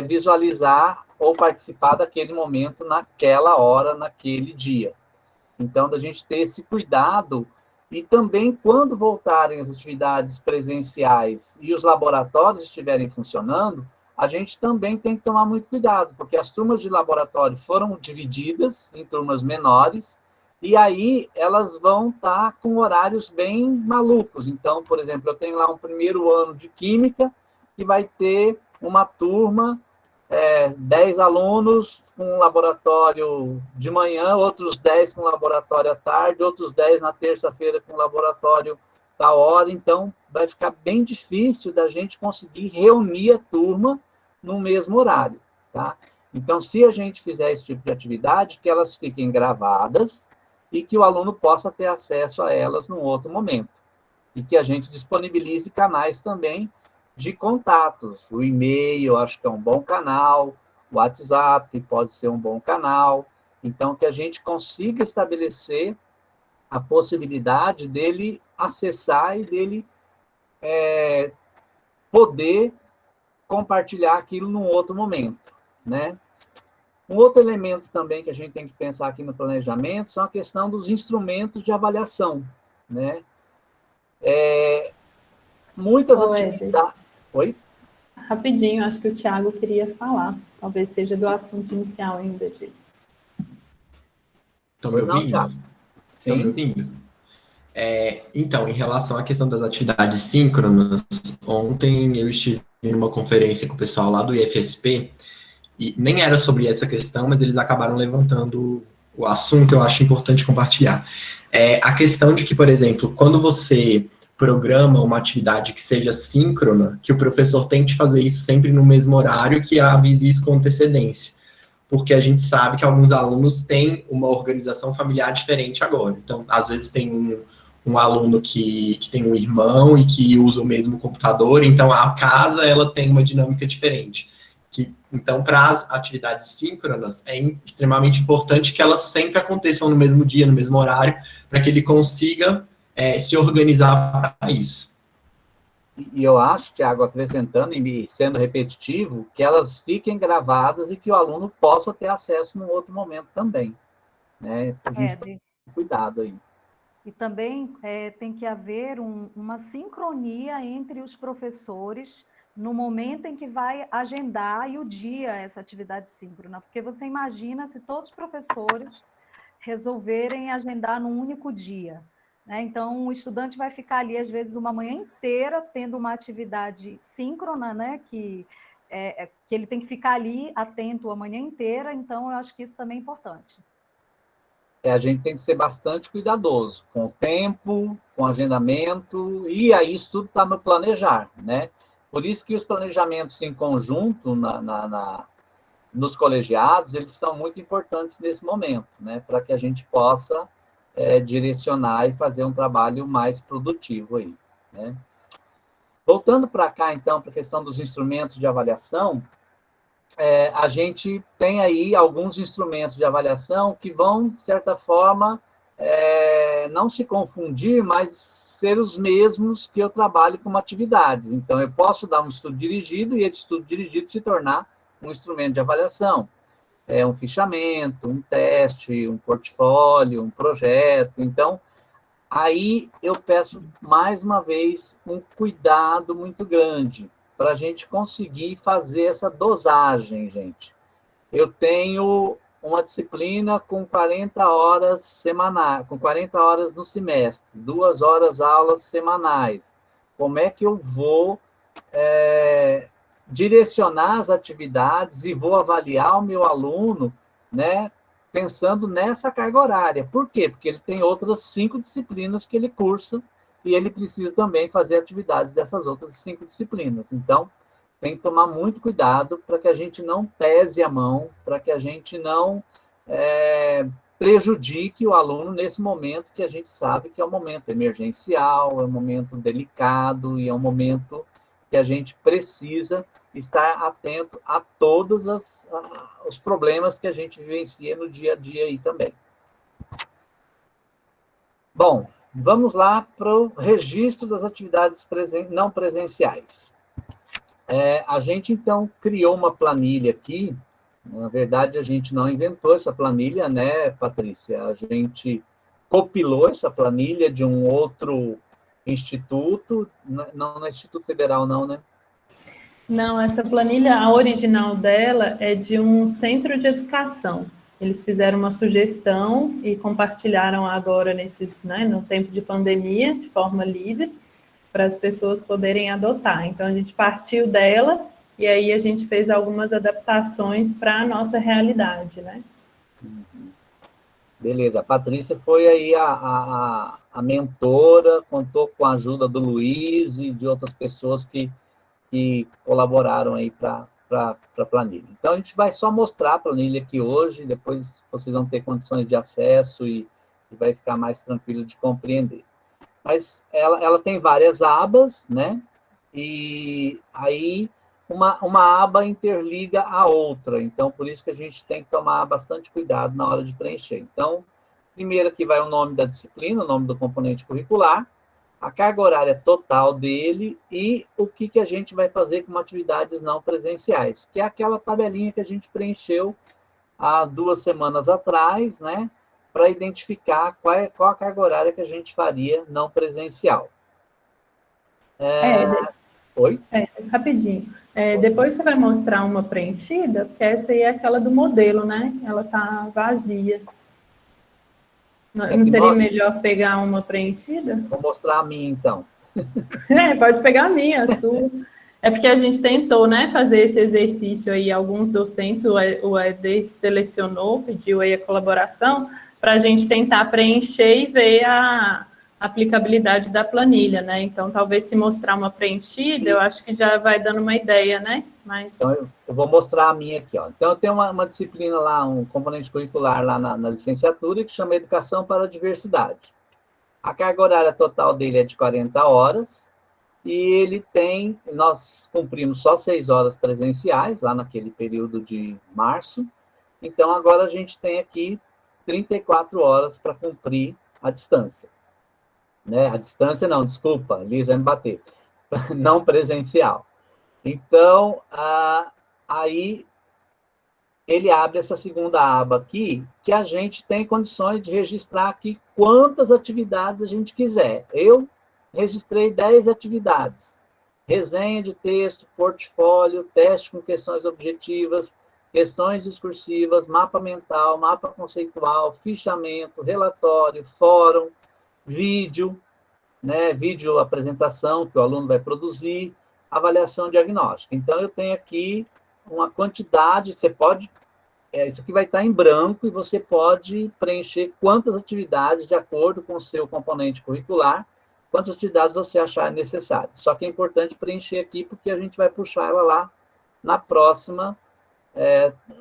visualizar ou participar daquele momento, naquela hora, naquele dia. Então, da gente ter esse cuidado, e também quando voltarem as atividades presenciais e os laboratórios estiverem funcionando, a gente também tem que tomar muito cuidado, porque as turmas de laboratório foram divididas em turmas menores, e aí elas vão estar com horários bem malucos. Então, por exemplo, eu tenho lá um primeiro ano de Química, que vai ter uma turma, 10 alunos com laboratório de manhã, outros 10 com laboratório à tarde, outros 10 na terça-feira com laboratório da hora. Então, vai ficar bem difícil da gente conseguir reunir a turma no mesmo horário, tá? Então, se a gente fizer esse tipo de atividade, que elas fiquem gravadas e que o aluno possa ter acesso a elas num outro momento. E que a gente disponibilize canais também de contatos. O e-mail, acho que é um bom canal, o WhatsApp pode ser um bom canal. Então, que a gente consiga estabelecer a possibilidade dele acessar e dele poder compartilhar aquilo num outro momento, né? Um outro elemento também que a gente tem que pensar aqui no planejamento são a questão dos instrumentos de avaliação, né? Muitas atividades... Oi? Rapidinho, acho que o Thiago queria falar. Talvez seja do assunto inicial ainda. Estão me ouvindo? Não, Thiago. Estão me ouvindo? Então, em relação à questão das atividades síncronas, ontem eu estive numa conferência com o pessoal lá do IFSP, e nem era sobre essa questão, mas eles acabaram levantando o assunto, eu acho importante compartilhar. A questão de que, por exemplo, quando você programa uma atividade que seja síncrona, que o professor tente fazer isso sempre no mesmo horário, que avise isso com antecedência. Porque a gente sabe que alguns alunos têm uma organização familiar diferente agora. Então, às vezes tem um aluno que tem um irmão e que usa o mesmo computador, então a casa ela tem uma dinâmica diferente. Então, para as atividades síncronas, é extremamente importante que elas sempre aconteçam no mesmo dia, no mesmo horário, para que ele consiga se organizar para isso. E eu acho, Thiago, acrescentando e sendo repetitivo, que elas fiquem gravadas e que o aluno possa ter acesso num outro momento também, né? A gente tem cuidado aí. E também tem que haver uma sincronia entre os professores no momento em que vai agendar e o dia essa atividade síncrona, porque você imagina se todos os professores resolverem agendar num único dia, né? Então, o estudante vai ficar ali, às vezes, uma manhã inteira tendo uma atividade síncrona, né? Que ele tem que ficar ali atento a manhã inteira, então eu acho que isso também é importante. A gente tem que ser bastante cuidadoso com o tempo, com o agendamento, e aí isso tudo está no planejar, né? Por isso que os planejamentos em conjunto nos colegiados, eles são muito importantes nesse momento, né? Para que a gente possa direcionar e fazer um trabalho mais produtivo aí, né? Voltando para cá, então, para a questão dos instrumentos de avaliação, a gente tem aí alguns instrumentos de avaliação que vão, de certa forma, não se confundir, mas ser os mesmos que eu trabalho como atividades. Então, eu posso dar um estudo dirigido e esse estudo dirigido se tornar um instrumento de avaliação. Um fichamento, um teste, um portfólio, um projeto. Então, aí eu peço, mais uma vez, um cuidado muito grande para a gente conseguir fazer essa dosagem, gente. Eu tenho uma disciplina com 40 horas semanais, com 40 horas no semestre, 2 horas aulas semanais. Como é que eu vou direcionar as atividades e vou avaliar o meu aluno, né, pensando nessa carga horária? Por quê? Porque ele tem outras 5 disciplinas que ele cursa e ele precisa também fazer atividades dessas outras 5 disciplinas. Então, tem que tomar muito cuidado para que a gente não pese a mão, para que a gente não prejudique o aluno nesse momento que a gente sabe que é um momento emergencial, é um momento delicado e é um momento que a gente precisa estar atento a todos os problemas que a gente vivencia no dia a dia aí também. Bom, vamos lá para o registro das atividades não presenciais. A gente, então, criou uma planilha aqui, Na verdade, a gente não inventou essa planilha, né, Patrícia? A gente compilou essa planilha de um outro instituto, não no Instituto Federal, não, né? Não, essa planilha, a original dela é de um centro de educação. Eles fizeram uma sugestão e compartilharam agora no tempo de pandemia, de forma livre, para as pessoas poderem adotar. Então, a gente partiu dela e aí a gente fez algumas adaptações para a nossa realidade, né? Beleza. A Patrícia foi aí a mentora, contou com a ajuda do Luiz e de outras pessoas que colaboraram aí para a planilha. Então, a gente vai só mostrar a planilha aqui hoje, depois vocês vão ter condições de acesso e vai ficar mais tranquilo de compreender. Mas ela tem várias abas, né? E aí uma aba interliga a outra. Então, por isso que a gente tem que tomar bastante cuidado na hora de preencher. Então, primeiro aqui vai o nome da disciplina, o nome do componente curricular, a carga horária total dele e o que a gente vai fazer com atividades não presenciais, que é aquela tabelinha que a gente preencheu há 2 semanas atrás, né, para identificar qual a carga horária que a gente faria não presencial. Oi? Rapidinho. Depois você vai mostrar uma preenchida, porque essa aí é aquela do modelo, né? Ela tá vazia. Não seria melhor pegar uma preenchida? Vou mostrar a minha, então. Pode pegar a minha, a sua. É porque a gente tentou, né, fazer esse exercício aí, alguns docentes, o ED selecionou, pediu aí a colaboração, para a gente tentar preencher e ver a aplicabilidade da planilha, né? Então, talvez se mostrar uma preenchida, eu acho que já vai dando uma ideia, né? Mas... Então, eu vou mostrar a minha aqui, ó. Então, eu tenho uma disciplina lá, um componente curricular lá na licenciatura, que chama Educação para a Diversidade. A carga horária total dele é de 40 horas, e ele tem, nós cumprimos só 6 horas presenciais, lá naquele período de março, então agora a gente tem aqui 34 horas para cumprir a distância. Né? A distância não, desculpa, Liz vai me bater, não presencial. Então, aí ele abre essa segunda aba aqui, que a gente tem condições de registrar aqui quantas atividades a gente quiser. Eu registrei 10 atividades. Resenha de texto, portfólio, teste com questões objetivas, questões discursivas, mapa mental, mapa conceitual, fichamento, relatório, fórum, vídeo, né, vídeo apresentação que o aluno vai produzir, avaliação diagnóstica. Então, eu tenho aqui uma quantidade, você pode, isso aqui vai estar em branco e você pode preencher quantas atividades de acordo com o seu componente curricular, quantas atividades você achar necessário. Só que é importante preencher aqui porque a gente vai puxar ela lá na próxima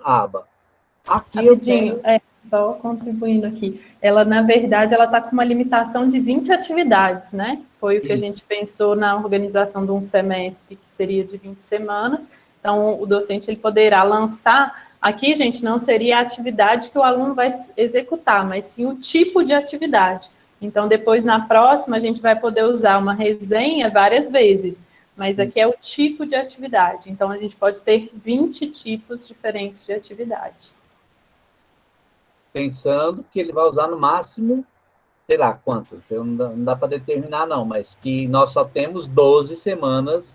aba. Aqui rapidinho, só contribuindo aqui. Ela, na verdade, ela está com uma limitação de 20 atividades, né? Foi o que a gente pensou na organização de um semestre, que seria de 20 semanas. Então, o docente ele poderá lançar... Aqui, gente, não seria a atividade que o aluno vai executar, mas sim o tipo de atividade. Então, depois, na próxima, a gente vai poder usar uma resenha várias vezes, mas aqui é o tipo de atividade. Então, a gente pode ter 20 tipos diferentes de atividade. Pensando que ele vai usar no máximo, sei lá, quantos, não dá para determinar não, mas que nós só temos 12 semanas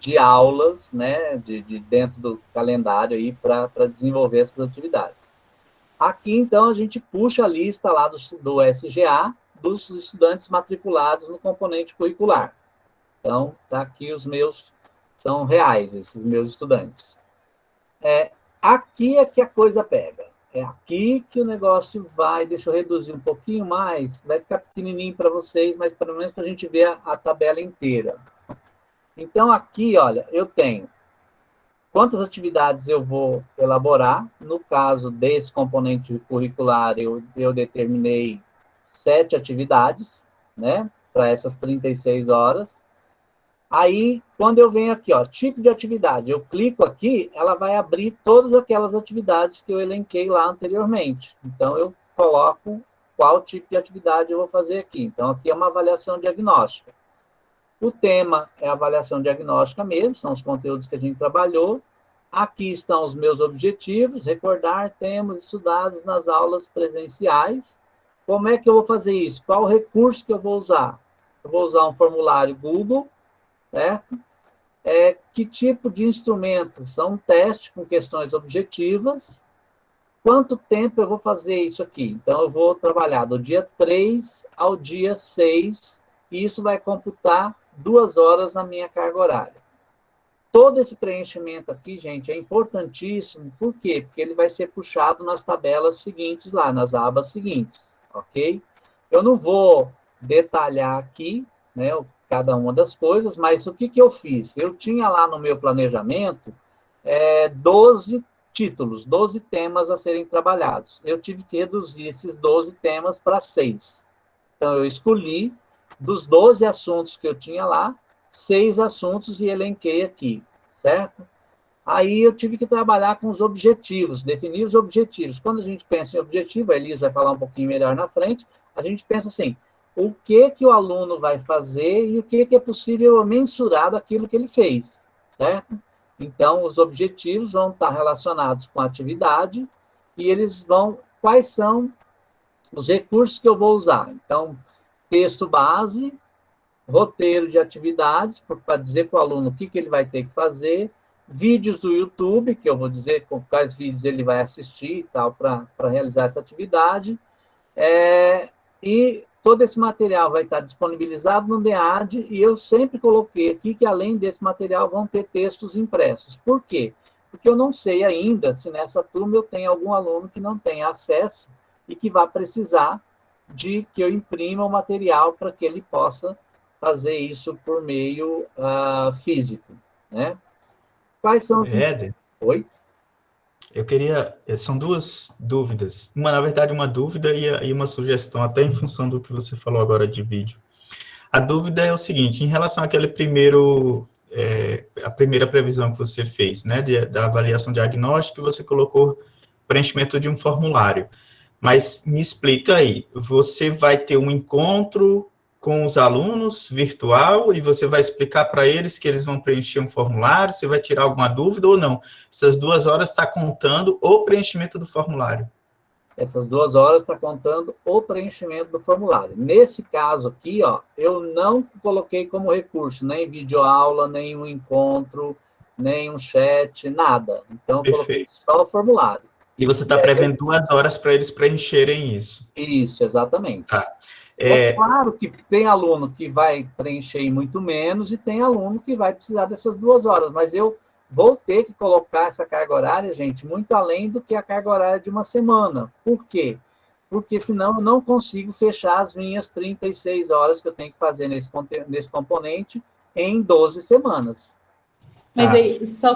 de aulas, né, de dentro do calendário aí para desenvolver essas atividades. Aqui, então, a gente puxa a lista lá do SGA dos estudantes matriculados no componente curricular. Então, tá aqui os meus, são reais, esses meus estudantes. Aqui é que a coisa pega. É aqui que o negócio vai, deixa eu reduzir um pouquinho mais, vai ficar pequenininho para vocês, mas pelo menos para a gente ver a tabela inteira. Então, aqui, olha, eu tenho quantas atividades eu vou elaborar. No caso desse componente curricular, eu determinei 7 atividades, né, para essas 36 horas. Aí, quando eu venho aqui, ó, tipo de atividade, eu clico aqui, ela vai abrir todas aquelas atividades que eu elenquei lá anteriormente. Então, eu coloco qual tipo de atividade eu vou fazer aqui. Então, aqui é uma avaliação diagnóstica. O tema é avaliação diagnóstica mesmo, são os conteúdos que a gente trabalhou. aqui estão os meus objetivos. Recordar temas estudados nas aulas presenciais. Como é que eu vou fazer isso? Qual o recurso que eu vou usar? Eu vou usar um formulário Google, certo? Que tipo de instrumento? São um teste com questões objetivas. Quanto tempo eu vou fazer isso aqui? Então, eu vou trabalhar do dia 3 ao dia 6, e isso vai computar 2 horas na minha carga horária. Todo esse preenchimento aqui, gente, é importantíssimo. Por quê? Porque ele vai ser puxado nas tabelas seguintes lá, nas abas seguintes, ok? Eu não vou detalhar aqui, né, cada uma das coisas, mas o que eu fiz? Eu tinha lá no meu planejamento 12 títulos, 12 temas a serem trabalhados. Eu tive que reduzir esses 12 temas para 6. Então, eu escolhi, dos 12 assuntos que eu tinha lá, 6 assuntos e elenquei aqui, certo? Aí eu tive que trabalhar com os objetivos, definir os objetivos. Quando a gente pensa em objetivo, a Elisa vai falar um pouquinho melhor na frente, a gente pensa assim, o que o aluno vai fazer e o que é possível mensurar daquilo que ele fez, certo? Então, os objetivos vão estar relacionados com a atividade e eles vão... Quais são os recursos que eu vou usar? Então, texto base, roteiro de atividades, para dizer para o aluno o que ele vai ter que fazer, vídeos do YouTube, que eu vou dizer com quais vídeos ele vai assistir e tal, para realizar essa atividade, e todo esse material vai estar disponibilizado no DEAD, e eu sempre coloquei aqui que, além desse material, vão ter textos impressos. Por quê? Porque eu não sei ainda se nessa turma eu tenho algum aluno que não tenha acesso e que vai precisar de que eu imprima o material para que ele possa fazer isso por meio físico, né? Quais são os... Éder, Oi? eu queria... São 2 dúvidas. Uma, na verdade, uma dúvida e uma sugestão, até em função do que você falou agora de vídeo. A dúvida é o seguinte, em relação àquele a primeira previsão que você fez, né, da avaliação diagnóstica, você colocou preenchimento de um formulário. Mas me explica aí, você vai ter um encontro com os alunos virtual e você vai explicar para eles que eles vão preencher um formulário, você vai tirar alguma dúvida ou não? Essas 2 horas está contando o preenchimento do formulário. Essas 2 horas está contando o preenchimento do formulário. Nesse caso aqui, ó, eu não coloquei como recurso nem videoaula, nem um encontro, nem um chat, nada. Então, eu coloquei só o formulário. E você está prevendo 2 horas para eles preencherem isso. Isso, exatamente. Tá. É claro que tem aluno que vai preencher muito menos e tem aluno que vai precisar dessas 2 horas, mas eu vou ter que colocar essa carga horária, gente, muito além do que a carga horária de uma semana. Por quê? Porque senão eu não consigo fechar as minhas 36 horas que eu tenho que fazer nesse componente em 12 semanas. Mas aí, só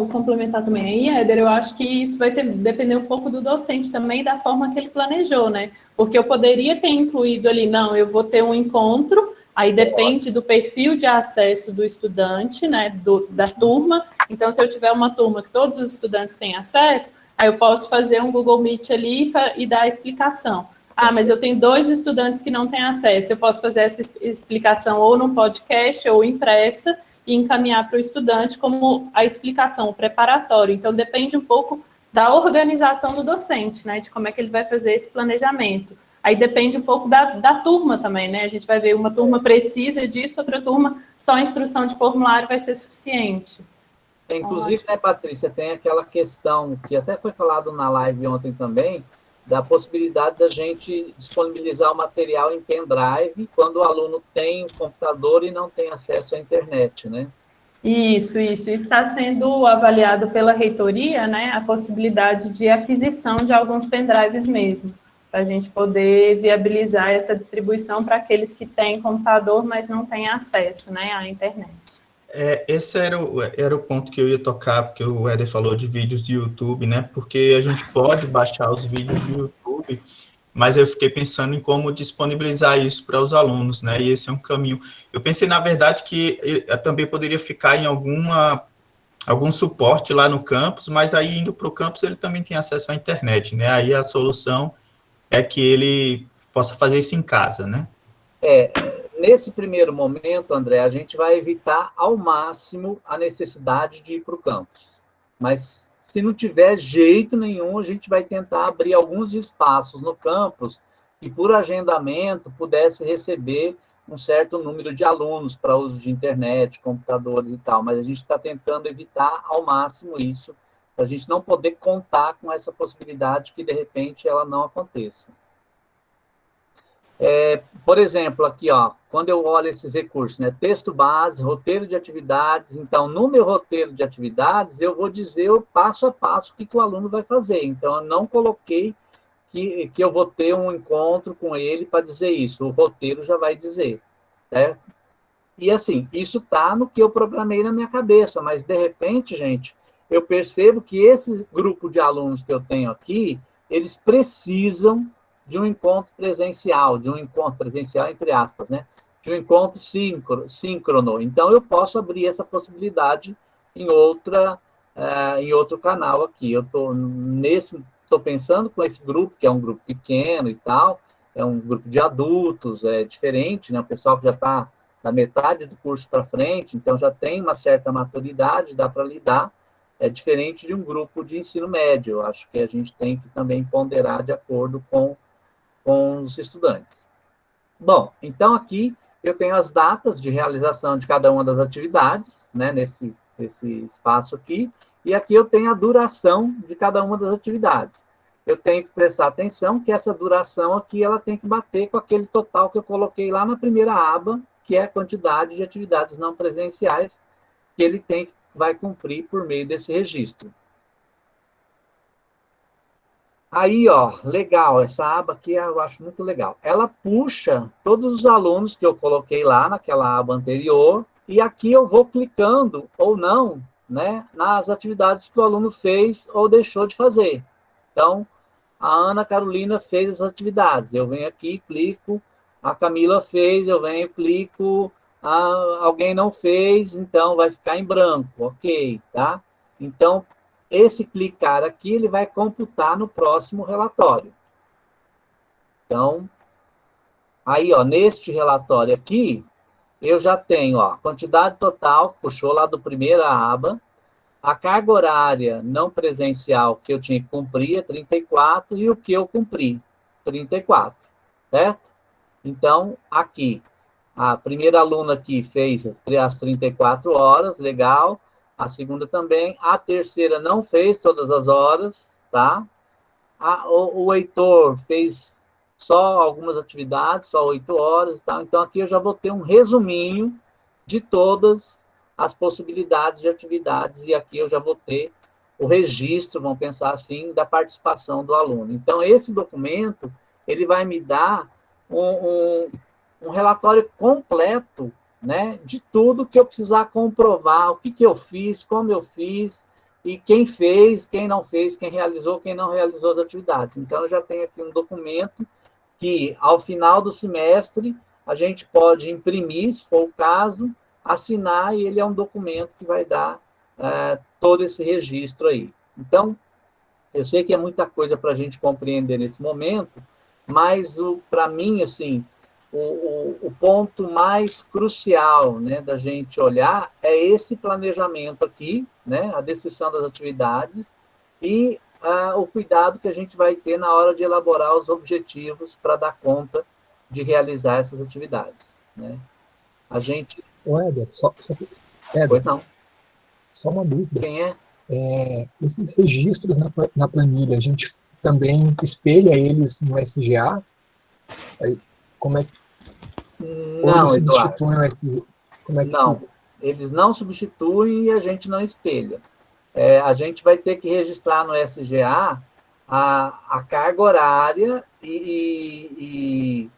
complementar também aí, Éder, eu acho que isso vai depender um pouco do docente também, da forma que ele planejou, né? Porque eu poderia ter incluído ali, não, eu vou ter um encontro, aí depende do perfil de acesso do estudante, né, da turma. Então, se eu tiver uma turma que todos os estudantes têm acesso, aí eu posso fazer um Google Meet ali e dar a explicação. Ah, mas eu tenho 2 estudantes que não têm acesso, eu posso fazer essa explicação ou no podcast ou impressa, e encaminhar para o estudante como a explicação, o preparatório. Então, depende um pouco da organização do docente, né, de como é que ele vai fazer esse planejamento. Aí depende um pouco da turma também, né, a gente vai ver uma turma precisa disso, outra turma só a instrução de formulário vai ser suficiente. Inclusive, né, Patrícia, tem aquela questão que até foi falado na live ontem também, da possibilidade da gente disponibilizar o material em pendrive quando o aluno tem um computador e não tem acesso à internet, né? Isso está sendo avaliado pela reitoria, né, a possibilidade de aquisição de alguns pendrives mesmo, para a gente poder viabilizar essa distribuição para aqueles que têm computador, mas não têm acesso, né, à internet. Esse era o ponto que eu ia tocar, porque o Éder falou de vídeos de YouTube, né? Porque a gente pode baixar os vídeos do YouTube, mas eu fiquei pensando em como disponibilizar isso para os alunos, né? E esse é um caminho. Eu pensei, na verdade, que eu também poderia ficar em algum suporte lá no campus, mas aí indo para o campus ele também tem acesso à internet, né? Aí a solução é que ele possa fazer isso em casa, né? Nesse primeiro momento, André, a gente vai evitar ao máximo a necessidade de ir para o campus. Mas se não tiver jeito nenhum, a gente vai tentar abrir alguns espaços no campus que, por agendamento, pudesse receber um certo número de alunos para uso de internet, computadores e tal. Mas a gente está tentando evitar ao máximo isso, para a gente não poder contar com essa possibilidade que, de repente, ela não aconteça. Por exemplo, aqui, ó, quando eu olho esses recursos, né, texto base, roteiro de atividades, então, no meu roteiro de atividades, eu vou dizer o passo a passo o que o aluno vai fazer. Então, eu não coloquei que eu vou ter um encontro com ele para dizer isso, o roteiro já vai dizer, certo? E, assim, isso está no que eu programei na minha cabeça, mas, de repente, gente, eu percebo que esse grupo de alunos que eu tenho aqui, eles precisam de um encontro presencial, entre aspas, né? De um encontro síncrono. Então, eu posso abrir essa possibilidade em outro canal aqui. Eu estou pensando com esse grupo, que é um grupo pequeno e tal, é um grupo de adultos, é diferente, né? O pessoal que já está da metade do curso para frente, então já tem uma certa maturidade, dá para lidar, é diferente de um grupo de ensino médio. Eu acho que a gente tem que também ponderar de acordo com os estudantes. Bom, então aqui eu tenho as datas de realização de cada uma das atividades, né, nesse espaço aqui, e aqui eu tenho a duração de cada uma das atividades. Eu tenho que prestar atenção que essa duração aqui, ela tem que bater com aquele total que eu coloquei lá na primeira aba, que é a quantidade de atividades não presenciais que ele vai cumprir por meio desse registro. Aí, ó, legal, essa aba aqui eu acho muito legal. Ela puxa todos os alunos que eu coloquei lá naquela aba anterior, e aqui eu vou clicando, ou não, né, nas atividades que o aluno fez ou deixou de fazer. Então, a Ana Carolina fez as atividades, eu venho aqui, clico, a Camila fez, eu venho, clico, alguém não fez, então vai ficar em branco, ok, tá? Então, esse clicar aqui, ele vai computar no próximo relatório. Então, aí, ó, neste relatório aqui, eu já tenho, ó, a quantidade total, puxou lá do primeira aba, a carga horária não presencial que eu tinha que cumprir é 34, e o que eu cumpri, 34, certo? Então, aqui, a primeira aluna aqui fez as 34 horas, legal. A segunda também. A terceira não fez todas as horas, tá? O Heitor fez só algumas atividades, só 8 horas, tá? Então, aqui eu já vou ter um resuminho de todas as possibilidades de atividades, e aqui eu já vou ter o registro, vamos pensar assim, da participação do aluno. Então, esse documento, ele vai me dar um relatório completo, né, de tudo que eu precisar comprovar, o que eu fiz, como eu fiz, e quem fez, quem não fez, quem realizou, quem não realizou as atividades. Então, eu já tenho aqui um documento que, ao final do semestre, a gente pode imprimir, se for o caso, assinar, e ele é um documento que vai dar todo esse registro aí. Então, eu sei que é muita coisa para a gente compreender nesse momento, mas, para mim, assim, o ponto mais crucial, né, da gente olhar é esse planejamento aqui, né, a descrição das atividades e o cuidado que a gente vai ter na hora de elaborar os objetivos para dar conta de realizar essas atividades, né? A gente... Éder, Pois não. Só uma dúvida. Quem é? Esses registros na planilha, a gente também espelha eles no SGA? Aí, como é que... Não, Eduardo. Como é que não, fica? Eles não substituem e a gente não espelha. A gente vai ter que registrar no SGA a carga horária e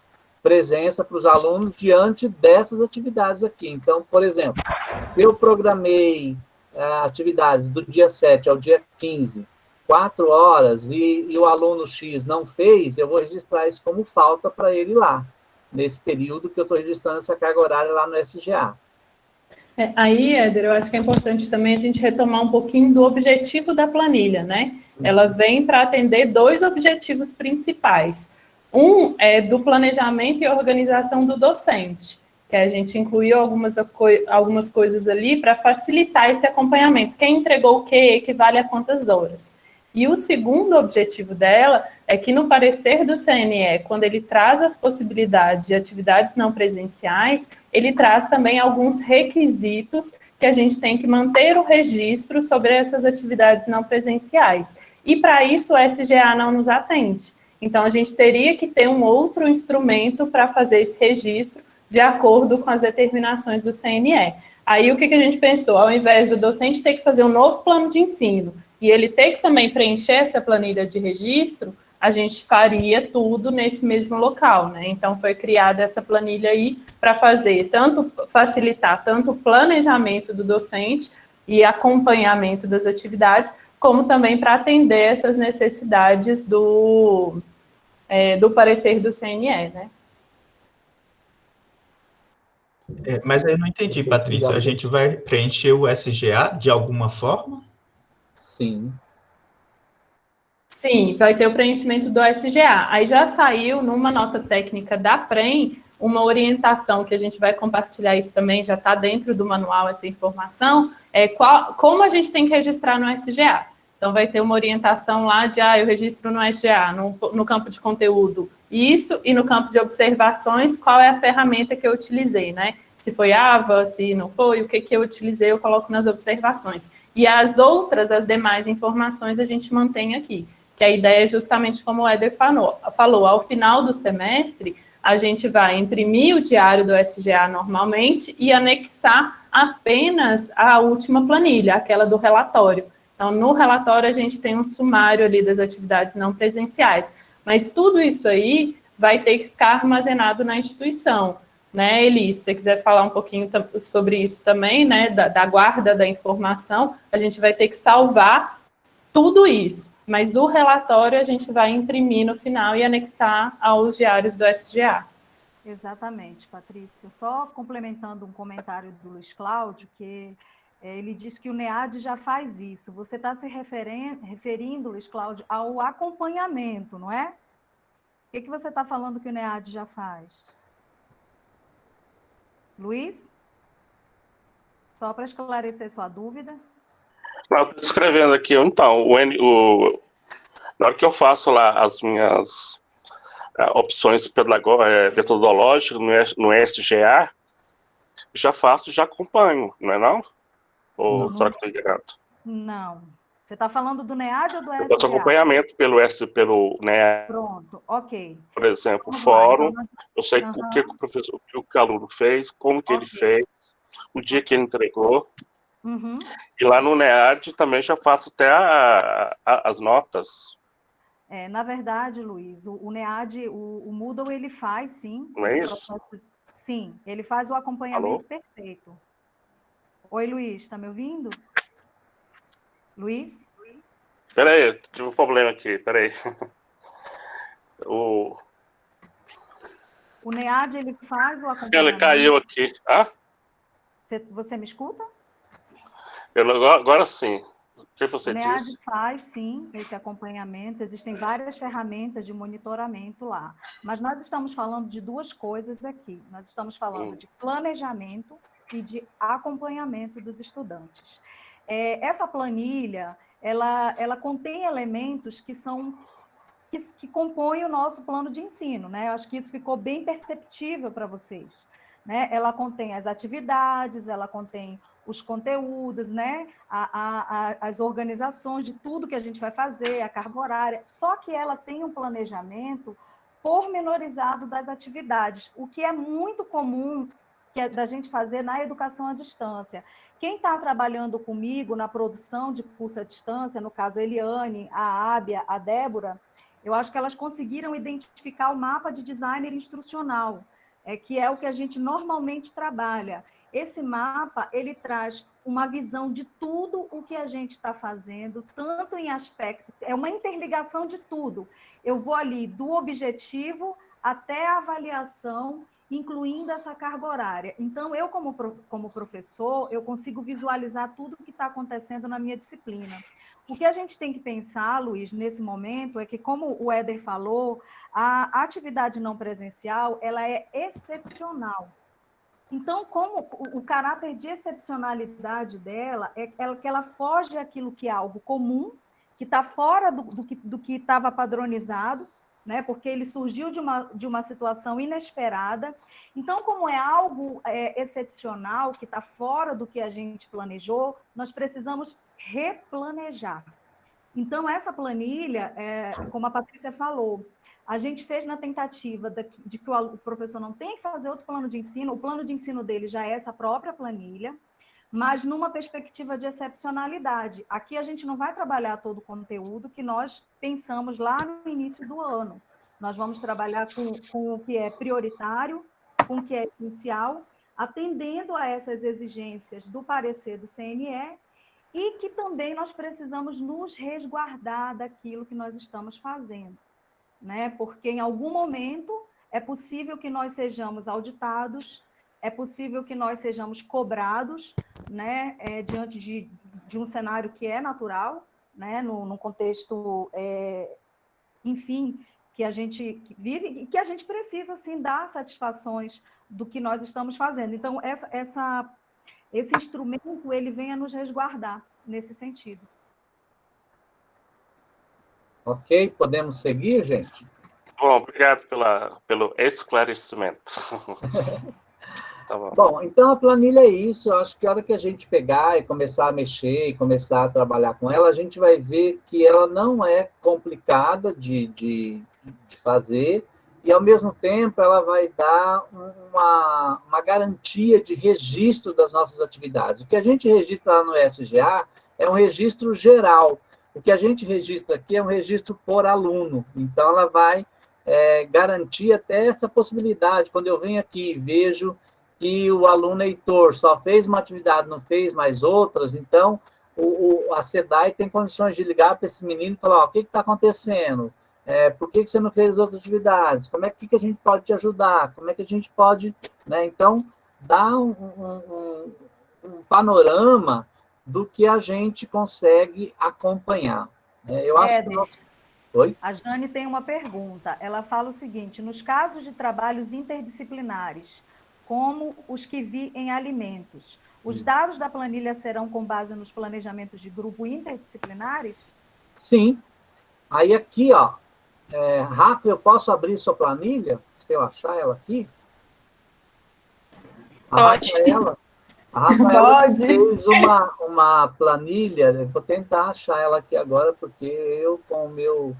presença para os alunos diante dessas atividades aqui. Então, por exemplo, eu programei atividades do dia 7 ao dia 15, 4 horas, e o aluno X não fez, eu vou registrar isso como falta para ele lá, nesse período que eu estou registrando essa carga horária lá no SGA. Aí, Éder, eu acho que é importante também a gente retomar um pouquinho do objetivo da planilha, né? Ela vem para atender 2 objetivos principais. Um é do planejamento e organização do docente. que a gente incluiu algumas coisas ali para facilitar esse acompanhamento. Quem entregou o quê equivale a quantas horas. E o segundo objetivo dela é que no parecer do CNE, quando ele traz as possibilidades de atividades não presenciais, ele traz também alguns requisitos que a gente tem que manter o registro sobre essas atividades não presenciais. E para isso o SGA não nos atende. Então a gente teria que ter um outro instrumento para fazer esse registro de acordo com as determinações do CNE. Aí o que a gente pensou? Ao invés do docente ter que fazer um novo plano de ensino e ele ter que também preencher essa planilha de registro, a gente faria tudo nesse mesmo local, né? Então foi criada essa planilha aí para fazer facilitar tanto o planejamento do docente e acompanhamento das atividades, como também para atender essas necessidades do parecer do CNE, né? Mas eu não entendi, Patrícia. A gente vai preencher o SGA de alguma forma? Sim. Sim, vai ter o preenchimento do SGA. Aí já saiu numa nota técnica da PREM uma orientação que a gente vai compartilhar isso também, já está dentro do manual essa informação, como a gente tem que registrar no SGA. Então vai ter uma orientação lá de, eu registro no SGA, no campo de conteúdo, isso, e no campo de observações, qual é a ferramenta que eu utilizei, né? Se foi AVA, se não foi, o que eu utilizei, eu coloco nas observações. E as demais informações a gente mantém aqui, que a ideia é justamente como o Éder falou, ao final do semestre, a gente vai imprimir o diário do SGA normalmente e anexar apenas a última planilha, aquela do relatório. Então, no relatório, a gente tem um sumário ali das atividades não presenciais, mas tudo isso aí vai ter que ficar armazenado na instituição, né, Elis? Se você quiser falar um pouquinho sobre isso também, né, da guarda da informação, a gente vai ter que salvar tudo isso, mas o relatório a gente vai imprimir no final e anexar aos diários do SGA. Exatamente, Patrícia. Só complementando um comentário do Luiz Cláudio, que ele diz que o NEAD já faz isso. Você está se referindo, Luiz Cláudio, ao acompanhamento, não é? O que você está falando que o NEAD já faz? Luiz? Só para esclarecer sua dúvida. Eu estou escrevendo aqui, então, na hora que eu faço lá as minhas opções metodológicas no SGA, já faço, já acompanho, não é não? Ou será que estou errado? Não. Você está falando do NEAD ou do SGA? Eu faço acompanhamento pelo NEAD. Pronto, ok. Por exemplo, o Vamos fórum, lá, então, eu sei o que o professor, o que o aluno fez, como que ele fez, o dia que ele entregou. Uhum. E lá no NEAD também já faço até as notas. Na verdade, Luiz, o NEAD, o Moodle, ele faz, sim. Não é isso? Sim, ele faz o acompanhamento Alô? perfeito. Oi, Luiz, está me ouvindo? Luiz? Espera aí, tive um problema aqui, espera aí. O NEAD, ele faz o acompanhamento... Ele caiu aqui. Você me escuta? Agora sim. O que você O NEAD disse? faz, sim, esse acompanhamento. Existem várias ferramentas de monitoramento lá. Mas nós estamos falando de duas coisas aqui. Nós estamos falando de planejamento e de acompanhamento dos estudantes. Essa planilha, ela contém elementos que compõem o nosso plano de ensino, né? Eu acho que isso ficou bem perceptível para vocês, né? Ela contém as atividades, ela contém os conteúdos, né? As organizações de tudo que a gente vai fazer, a carga horária, só que ela tem um planejamento pormenorizado das atividades, o que é muito comum da gente fazer na educação à distância. Quem está trabalhando comigo na produção de curso à distância, no caso a Eliane, a Ábia, a Débora, eu acho que elas conseguiram identificar o mapa de designer instrucional, que é o que a gente normalmente trabalha. Esse mapa, ele traz uma visão de tudo o que a gente está fazendo, tanto em aspecto... É uma interligação de tudo. Eu vou ali do objetivo até a avaliação, incluindo essa carga horária. Então, eu, como professor, eu consigo visualizar tudo o que está acontecendo na minha disciplina. O que a gente tem que pensar, Luiz, nesse momento, é que, como o Éder falou, a atividade não presencial ela é excepcional. Então, como o caráter de excepcionalidade dela é que ela foge àquilo que é algo comum, que está fora do que estava padronizado, né? Porque ele surgiu de uma situação inesperada. Então, como é algo excepcional, que está fora do que a gente planejou, nós precisamos replanejar. Então, essa planilha, como a Patrícia falou, a gente fez na tentativa de que o professor não tenha que fazer outro plano de ensino, o plano de ensino dele já é essa própria planilha, mas numa perspectiva de excepcionalidade. Aqui a gente não vai trabalhar todo o conteúdo que nós pensamos lá no início do ano. Nós vamos trabalhar com o que é prioritário, com o que é essencial, atendendo a essas exigências do parecer do CNE, e que também nós precisamos nos resguardar daquilo que nós estamos fazendo, né? Porque em algum momento é possível que nós sejamos auditados, é possível que nós sejamos cobrados, né? Diante de um cenário que é natural, né? Num contexto, enfim, que a gente vive e que a gente precisa, assim, dar satisfações do que nós estamos fazendo. Então, esse instrumento, ele vem a nos resguardar nesse sentido. Ok, podemos seguir, gente? Bom, obrigado pelo esclarecimento. Tá bom. Bom, então a planilha é isso. Eu acho que a hora que a gente pegar e começar a mexer e começar a trabalhar com ela, a gente vai ver que ela não é complicada de fazer, e, ao mesmo tempo, ela vai dar uma garantia de registro das nossas atividades. O que a gente registra lá no SGA é um registro geral. O que a gente registra aqui é um registro por aluno. Então, ela vai garantir até essa possibilidade. Quando eu venho aqui e vejo que o aluno Heitor só fez uma atividade, não fez mais outras, então, a SEDAI tem condições de ligar para esse menino e falar, o que está acontecendo? Por que você não fez outras atividades? Como é que a gente pode te ajudar? Como é que a gente pode... Né? Então, dá um panorama do que a gente consegue acompanhar. Eu acho que... Oi? A Jane tem uma pergunta. Ela fala o seguinte, nos casos de trabalhos interdisciplinares, como os que vi em alimentos, os dados da planilha serão com base nos planejamentos de grupo interdisciplinares? Sim. Aí aqui, ó, Rafa, eu posso abrir sua planilha? Se eu achar ela aqui? Pode. A Rafaela fez uma planilha, eu vou tentar achar ela aqui agora, porque eu, com o meu...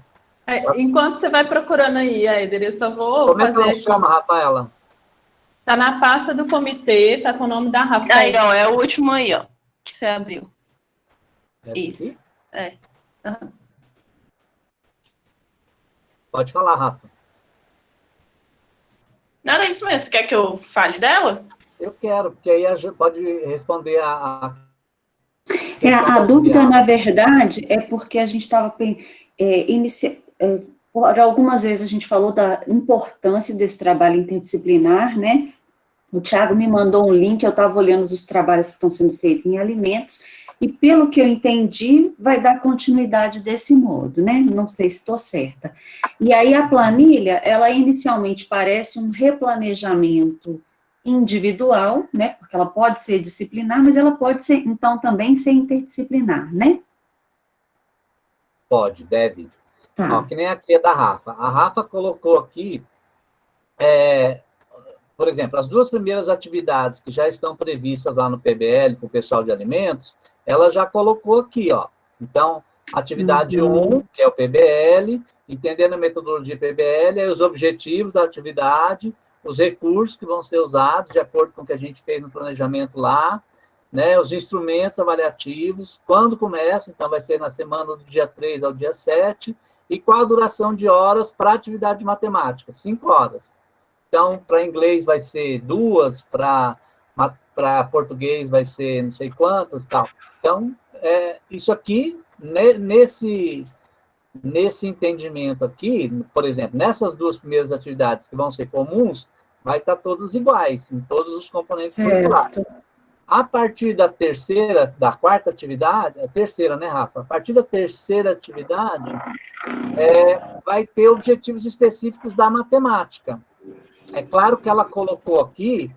Enquanto você vai procurando aí, Éder, eu só vou Como fazer... Como é que ela chama, Rafaela? Tá na pasta do comitê, tá com o nome da Rafaela. Aí, ó, é o último aí, ó, que você abriu. Isso. Uhum. Pode falar, Rafa. Nada, é isso mesmo. Você quer que eu fale dela? Eu quero, porque aí a gente pode responder a dúvida, na verdade, é porque a gente estava... por algumas vezes a gente falou da importância desse trabalho interdisciplinar, né? O Thiago me mandou um link, eu estava olhando os trabalhos que estão sendo feitos em alimentos, e pelo que eu entendi, vai dar continuidade desse modo, né? Não sei se estou certa. E aí a planilha, ela inicialmente parece um replanejamento individual, né? Porque ela pode ser disciplinar, mas ela pode ser, então, também ser interdisciplinar, né? Pode, deve. Tá. Ó, que nem aqui é da Rafa. A Rafa colocou aqui, por exemplo, as duas primeiras atividades que já estão previstas lá no PBL, com o pessoal de alimentos, ela já colocou aqui, ó. Então, atividade 1, que é o PBL, entendendo a metodologia PBL, os objetivos da atividade, os recursos que vão ser usados, de acordo com o que a gente fez no planejamento lá, né, os instrumentos avaliativos, quando começa, então vai ser na semana do dia 3 ao dia 7, e qual a duração de horas para atividade de matemática? 5 horas. Então, para inglês vai ser 2, para português vai ser não sei quantas, tal. Então, isso aqui, nesse entendimento aqui, por exemplo, nessas duas primeiras atividades que vão ser comuns, vai estar todas iguais, em todos os componentes curriculares. A partir da quarta atividade, a terceira, né, Rafa? A partir da terceira atividade, vai ter objetivos específicos da matemática. É claro que ela colocou aqui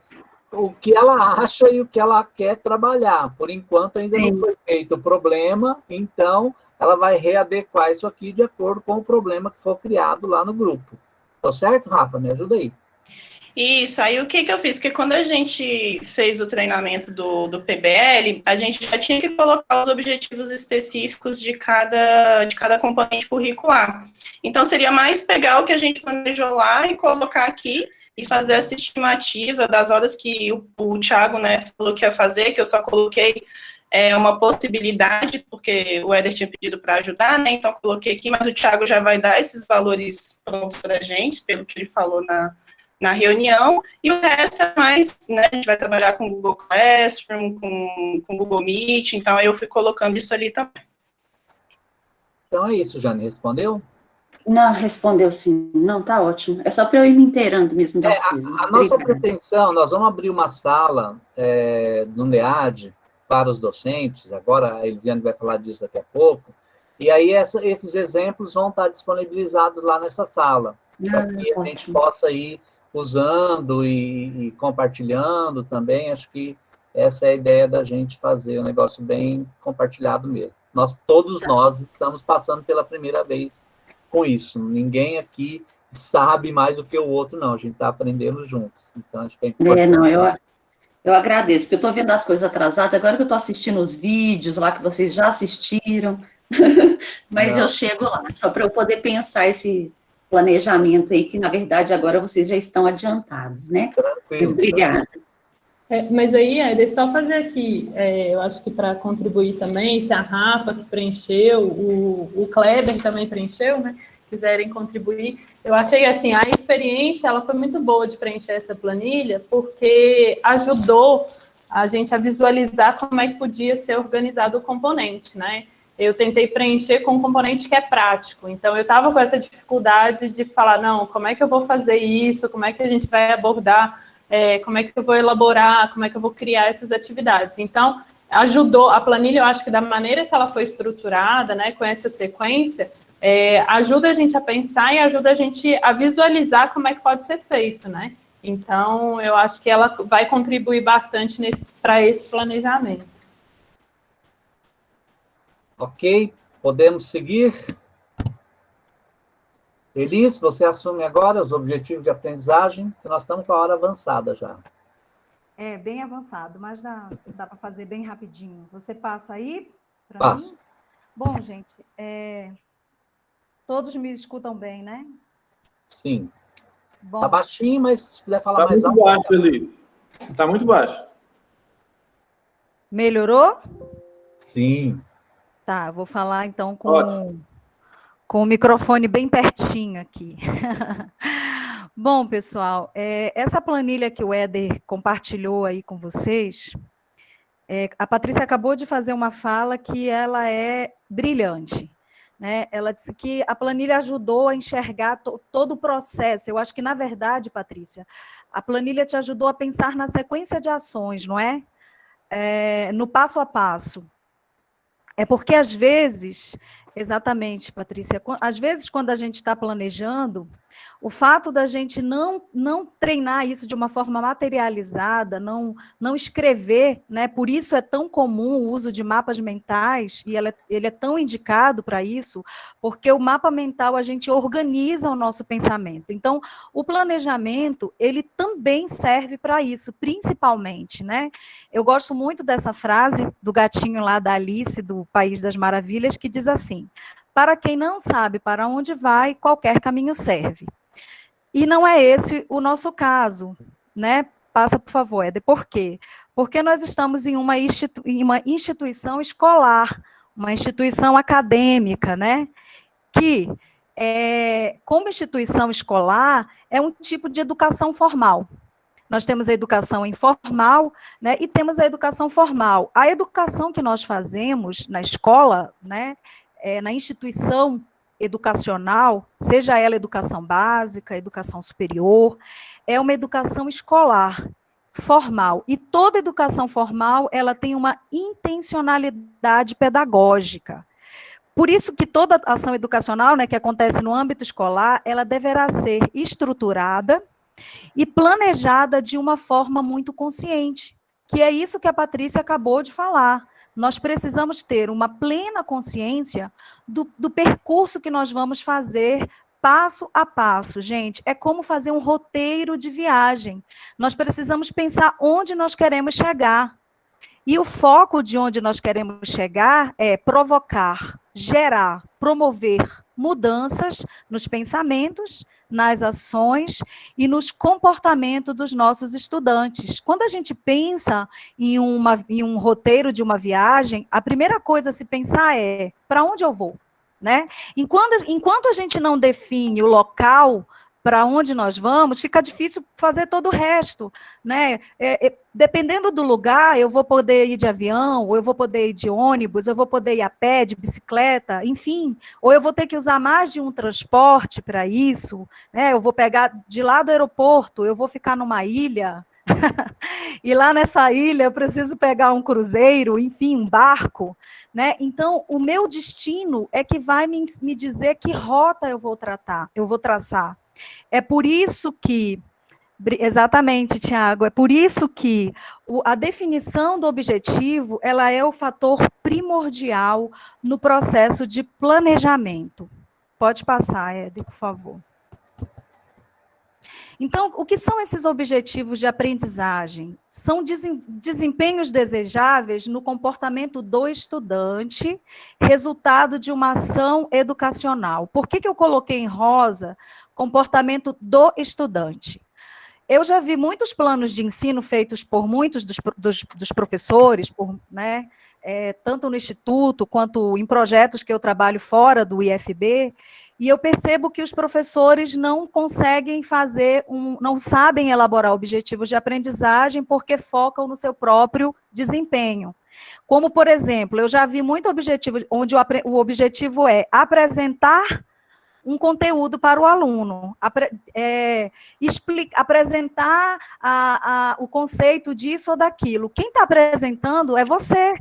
o que ela acha e o que ela quer trabalhar. Por enquanto, ainda Sim. não foi feito o problema, então ela vai readequar isso aqui de acordo com o problema que for criado lá no grupo. Tá certo, Rafa? Me ajuda aí. Isso, aí o que eu fiz? Porque quando a gente fez o treinamento do PBL, a gente já tinha que colocar os objetivos específicos de cada componente curricular. Então, seria mais pegar o que a gente planejou lá e colocar aqui e fazer essa estimativa das horas que o Thiago, né, falou que ia fazer, que eu só coloquei uma possibilidade, porque o Éder tinha pedido para ajudar, né, então eu coloquei aqui, mas o Thiago já vai dar esses valores prontos para a gente, pelo que ele falou na reunião, e o resto é mais, né, a gente vai trabalhar com o Google Classroom, com o Google Meet, então eu fui colocando isso ali também. Então é isso, Jane, respondeu? Não, respondeu sim. Não, tá ótimo. É só para eu ir me inteirando mesmo das coisas. A nossa Obrigada. pretensão, nós vamos abrir uma sala no NEAD para os docentes, agora a Elisiane vai falar disso daqui a pouco, e aí esses exemplos vão estar disponibilizados lá nessa sala, para que a gente possa ir usando e compartilhando também. Acho que essa é a ideia da gente fazer um negócio bem compartilhado mesmo. Todos nós estamos passando pela primeira vez com isso. Ninguém aqui sabe mais do que o outro, não. A gente está aprendendo juntos. Então, acho que é importante. Não, eu agradeço, porque eu estou vendo as coisas atrasadas, agora que eu estou assistindo os vídeos lá que vocês já assistiram, mas eu chego lá, só para eu poder pensar esse planejamento aí, que na verdade agora vocês já estão adiantados, né? Mas obrigada. Mas aí, Éder, só fazer aqui, eu acho que para contribuir também, se a Rafa que preencheu, o Kleber também preencheu, né? Quiserem contribuir, eu achei assim, a experiência, ela foi muito boa de preencher essa planilha, porque ajudou a gente a visualizar como é que podia ser organizado o componente, né? Eu tentei preencher com um componente que é prático, então eu estava com essa dificuldade de falar, não, como é que eu vou fazer isso, como é que a gente vai abordar, como é que eu vou elaborar, como é que eu vou criar essas atividades. Então, ajudou, a planilha, eu acho que da maneira que ela foi estruturada, né, com essa sequência, ajuda a gente a pensar e ajuda a gente a visualizar como é que pode ser feito, né? Então, eu acho que ela vai contribuir bastante para esse planejamento. Ok, podemos seguir? Elis, você assume agora os objetivos de aprendizagem, que nós estamos com a hora avançada já. Bem avançado, mas dá para fazer bem rapidinho. Você passa aí para Passo. mim? Bom, gente, todos me escutam bem, né? Sim. Bom, Tá baixinho, mas se quiser falar mais alto. Está muito baixo, Eli. Está muito baixo. melhorou? Sim. Tá, vou falar então Ótimo. com o microfone bem pertinho aqui. Bom, pessoal, essa planilha que o Éder compartilhou aí com vocês, a Patrícia acabou de fazer uma fala que ela é brilhante, né? Ela disse que a planilha ajudou a enxergar todo o processo. Eu acho que, na verdade, Patrícia, a planilha te ajudou a pensar na sequência de ações, não é? No passo a passo. É porque, às vezes, exatamente, Patrícia, às vezes, quando a gente está planejando, o fato da gente não treinar isso de uma forma materializada, não escrever, né? Por isso é tão comum o uso de mapas mentais, e ele é tão indicado para isso, porque o mapa mental, a gente organiza o nosso pensamento. Então, o planejamento, ele também serve para isso, principalmente, né? Eu gosto muito dessa frase do gatinho lá da Alice, do País das Maravilhas, que diz assim: para quem não sabe para onde vai, qualquer caminho serve. E não é esse o nosso caso, né? Passa, por favor, Éder. Por quê? Porque nós estamos em uma instituição escolar, uma instituição acadêmica, né? Que, como instituição escolar, é um tipo de educação formal. Nós temos a educação informal, né, e temos a educação formal. A educação que nós fazemos na escola, né, na instituição educacional, seja ela educação básica, educação superior, é uma educação escolar, formal. E toda educação formal, ela tem uma intencionalidade pedagógica. Por isso que toda ação educacional, né, que acontece no âmbito escolar, ela deverá ser estruturada, e planejada de uma forma muito consciente, que é isso que a Patrícia acabou de falar. Nós precisamos ter uma plena consciência do percurso que nós vamos fazer passo a passo, gente. É como fazer um roteiro de viagem. Nós precisamos pensar onde nós queremos chegar. E o foco de onde nós queremos chegar é provocar, gerar, promover mudanças nos pensamentos, nas ações e nos comportamentos dos nossos estudantes. Quando a gente pensa em um roteiro de uma viagem, a primeira coisa a se pensar é: para onde eu vou? Né? Enquanto a gente não define o local para onde nós vamos, fica difícil fazer todo o resto, né? Dependendo do lugar, eu vou poder ir de avião, ou eu vou poder ir de ônibus, eu vou poder ir a pé, de bicicleta, enfim, ou eu vou ter que usar mais de um transporte para isso, né? Eu vou pegar de lá do aeroporto, eu vou ficar numa ilha, e lá nessa ilha eu preciso pegar um cruzeiro, enfim, um barco, né? Então, o meu destino é que vai me dizer que rota eu vou traçar. É por isso que, exatamente, Tiago, é por isso que a definição do objetivo, ela é o fator primordial no processo de planejamento. Pode passar, Éder, por favor. Então, o que são esses objetivos de aprendizagem? São desempenhos desejáveis no comportamento do estudante, resultado de uma ação educacional. Por que eu coloquei em rosa comportamento do estudante? Eu já vi muitos planos de ensino feitos por muitos dos professores, né, tanto no Instituto quanto em projetos que eu trabalho fora do IFB, e eu percebo que os professores não conseguem não sabem elaborar objetivos de aprendizagem porque focam no seu próprio desempenho. Como, por exemplo, eu já vi muito objetivo onde o objetivo é apresentar um conteúdo para o aluno, apresentar o conceito disso ou daquilo. Quem está apresentando é você.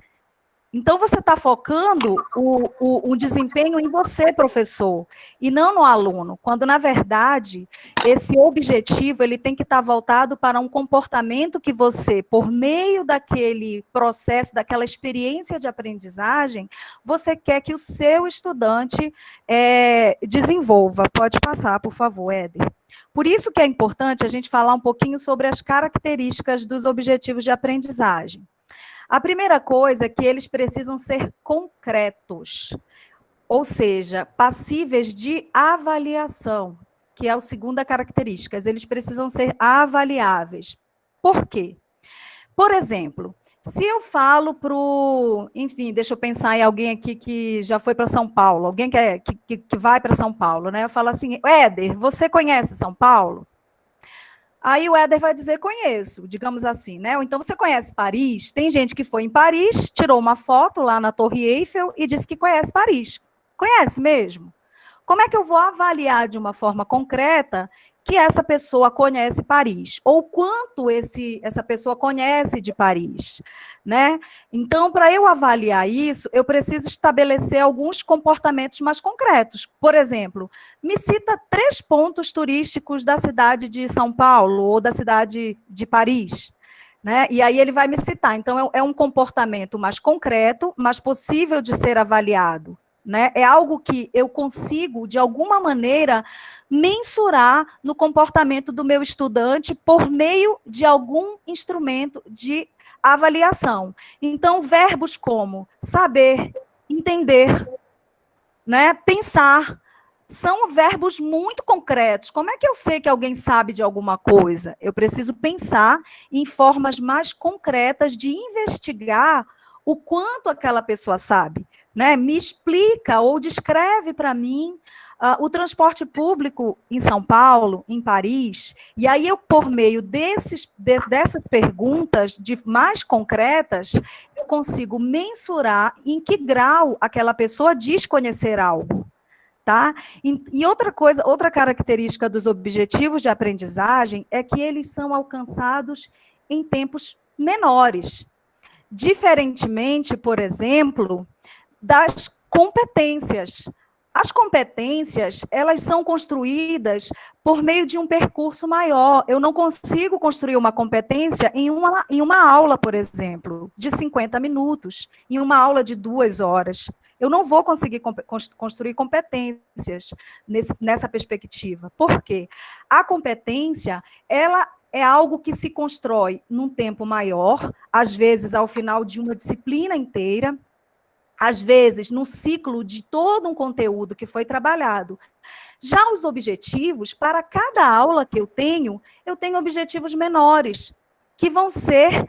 Então, você está focando o desempenho em você, professor, e não no aluno, quando, na verdade, esse objetivo ele tem que estar voltado para um comportamento que você, por meio daquele processo, daquela experiência de aprendizagem, você quer que o seu estudante desenvolva. Pode passar, por favor, Éder. Por isso que é importante a gente falar um pouquinho sobre as características dos objetivos de aprendizagem. A primeira coisa é que eles precisam ser concretos, ou seja, passíveis de avaliação, que é a segunda característica. Eles precisam ser avaliáveis. Por quê? Por exemplo, se eu falo para o... Enfim, deixa eu pensar em alguém aqui que já foi para São Paulo, alguém que vai para São Paulo, né? Eu falo assim: Éder, você conhece São Paulo? Aí o Éder vai dizer: conheço, digamos assim, né? Ou então, você conhece Paris? Tem gente que foi em Paris, tirou uma foto lá na Torre Eiffel e disse que conhece Paris. Conhece mesmo? Como é que eu vou avaliar de uma forma concreta que essa pessoa conhece Paris? Ou quanto essa pessoa conhece de Paris, né? Então, para eu avaliar isso, eu preciso estabelecer alguns comportamentos mais concretos. Por exemplo, me cita 3 pontos turísticos da cidade de São Paulo ou da cidade de Paris, né? E aí ele vai me citar. Então, é um comportamento mais concreto, mais possível de ser avaliado, né? É algo que eu consigo, de alguma maneira, mensurar no comportamento do meu estudante por meio de algum instrumento de avaliação. Então, verbos como saber, entender, né, pensar, são verbos muito concretos. Como é que eu sei que alguém sabe de alguma coisa? Eu preciso pensar em formas mais concretas de investigar o quanto aquela pessoa sabe, né? Me explica ou descreve para mim o transporte público em São Paulo, em Paris, e aí eu, por meio dessas perguntas mais concretas, eu consigo mensurar em que grau aquela pessoa diz conhecer algo. Tá? E outra característica dos objetivos de aprendizagem é que eles são alcançados em tempos menores. Diferentemente, por exemplo, das competências. As competências, elas são construídas por meio de um percurso maior. Eu não consigo construir uma competência em uma aula, por exemplo, de 50 minutos, em uma aula de 2 horas. Eu não vou conseguir construir competências nessa perspectiva. Por quê? A competência, ela é algo que se constrói num tempo maior, às vezes ao final de uma disciplina inteira, às vezes no ciclo de todo um conteúdo que foi trabalhado. Já os objetivos, para cada aula que eu tenho objetivos menores, que vão ser,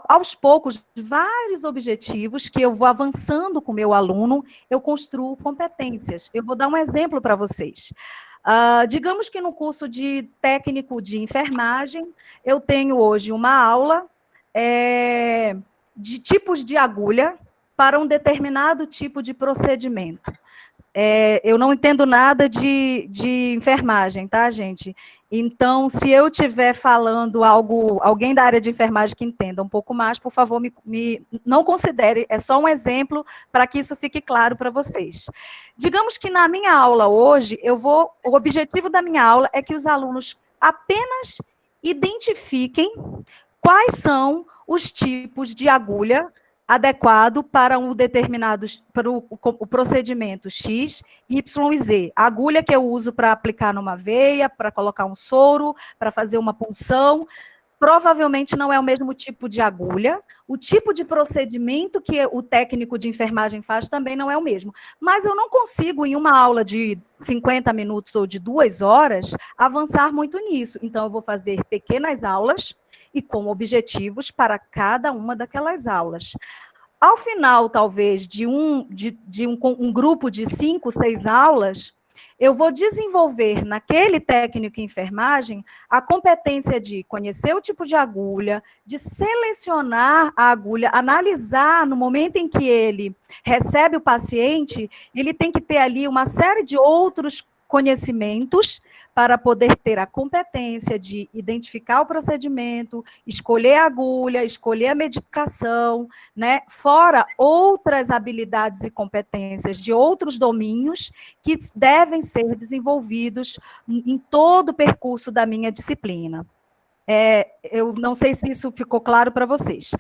aos poucos, vários objetivos que eu vou avançando com o meu aluno, eu construo competências. Eu vou dar um exemplo para vocês. Digamos que no curso de técnico de enfermagem, eu tenho hoje uma aula de tipos de agulha para um determinado tipo de procedimento. Eu não entendo nada de enfermagem, tá, gente? Então, se eu estiver falando alguém da área de enfermagem que entenda um pouco mais, por favor, não considere, é só um exemplo para que isso fique claro para vocês. Digamos que na minha aula hoje, o objetivo da minha aula é que os alunos apenas identifiquem quais são os tipos de agulha adequado para o procedimento X, Y e Z. A agulha que eu uso para aplicar numa veia, para colocar um soro, para fazer uma punção, provavelmente não é o mesmo tipo de agulha. O tipo de procedimento que o técnico de enfermagem faz também não é o mesmo. Mas eu não consigo, em uma aula de 50 minutos ou de 2 horas, avançar muito nisso. Então, eu vou fazer pequenas aulas e com objetivos para cada uma daquelas aulas. Ao final, talvez, de um grupo de 5, 6 aulas, eu vou desenvolver naquele técnico em enfermagem a competência de conhecer o tipo de agulha, de selecionar a agulha, analisar no momento em que ele recebe o paciente, ele tem que ter ali uma série de outros conhecimentos para poder ter a competência de identificar o procedimento, escolher a agulha, escolher a medicação, né? Fora outras habilidades e competências de outros domínios que devem ser desenvolvidos em todo o percurso da minha disciplina. Eu não sei se isso ficou claro para vocês.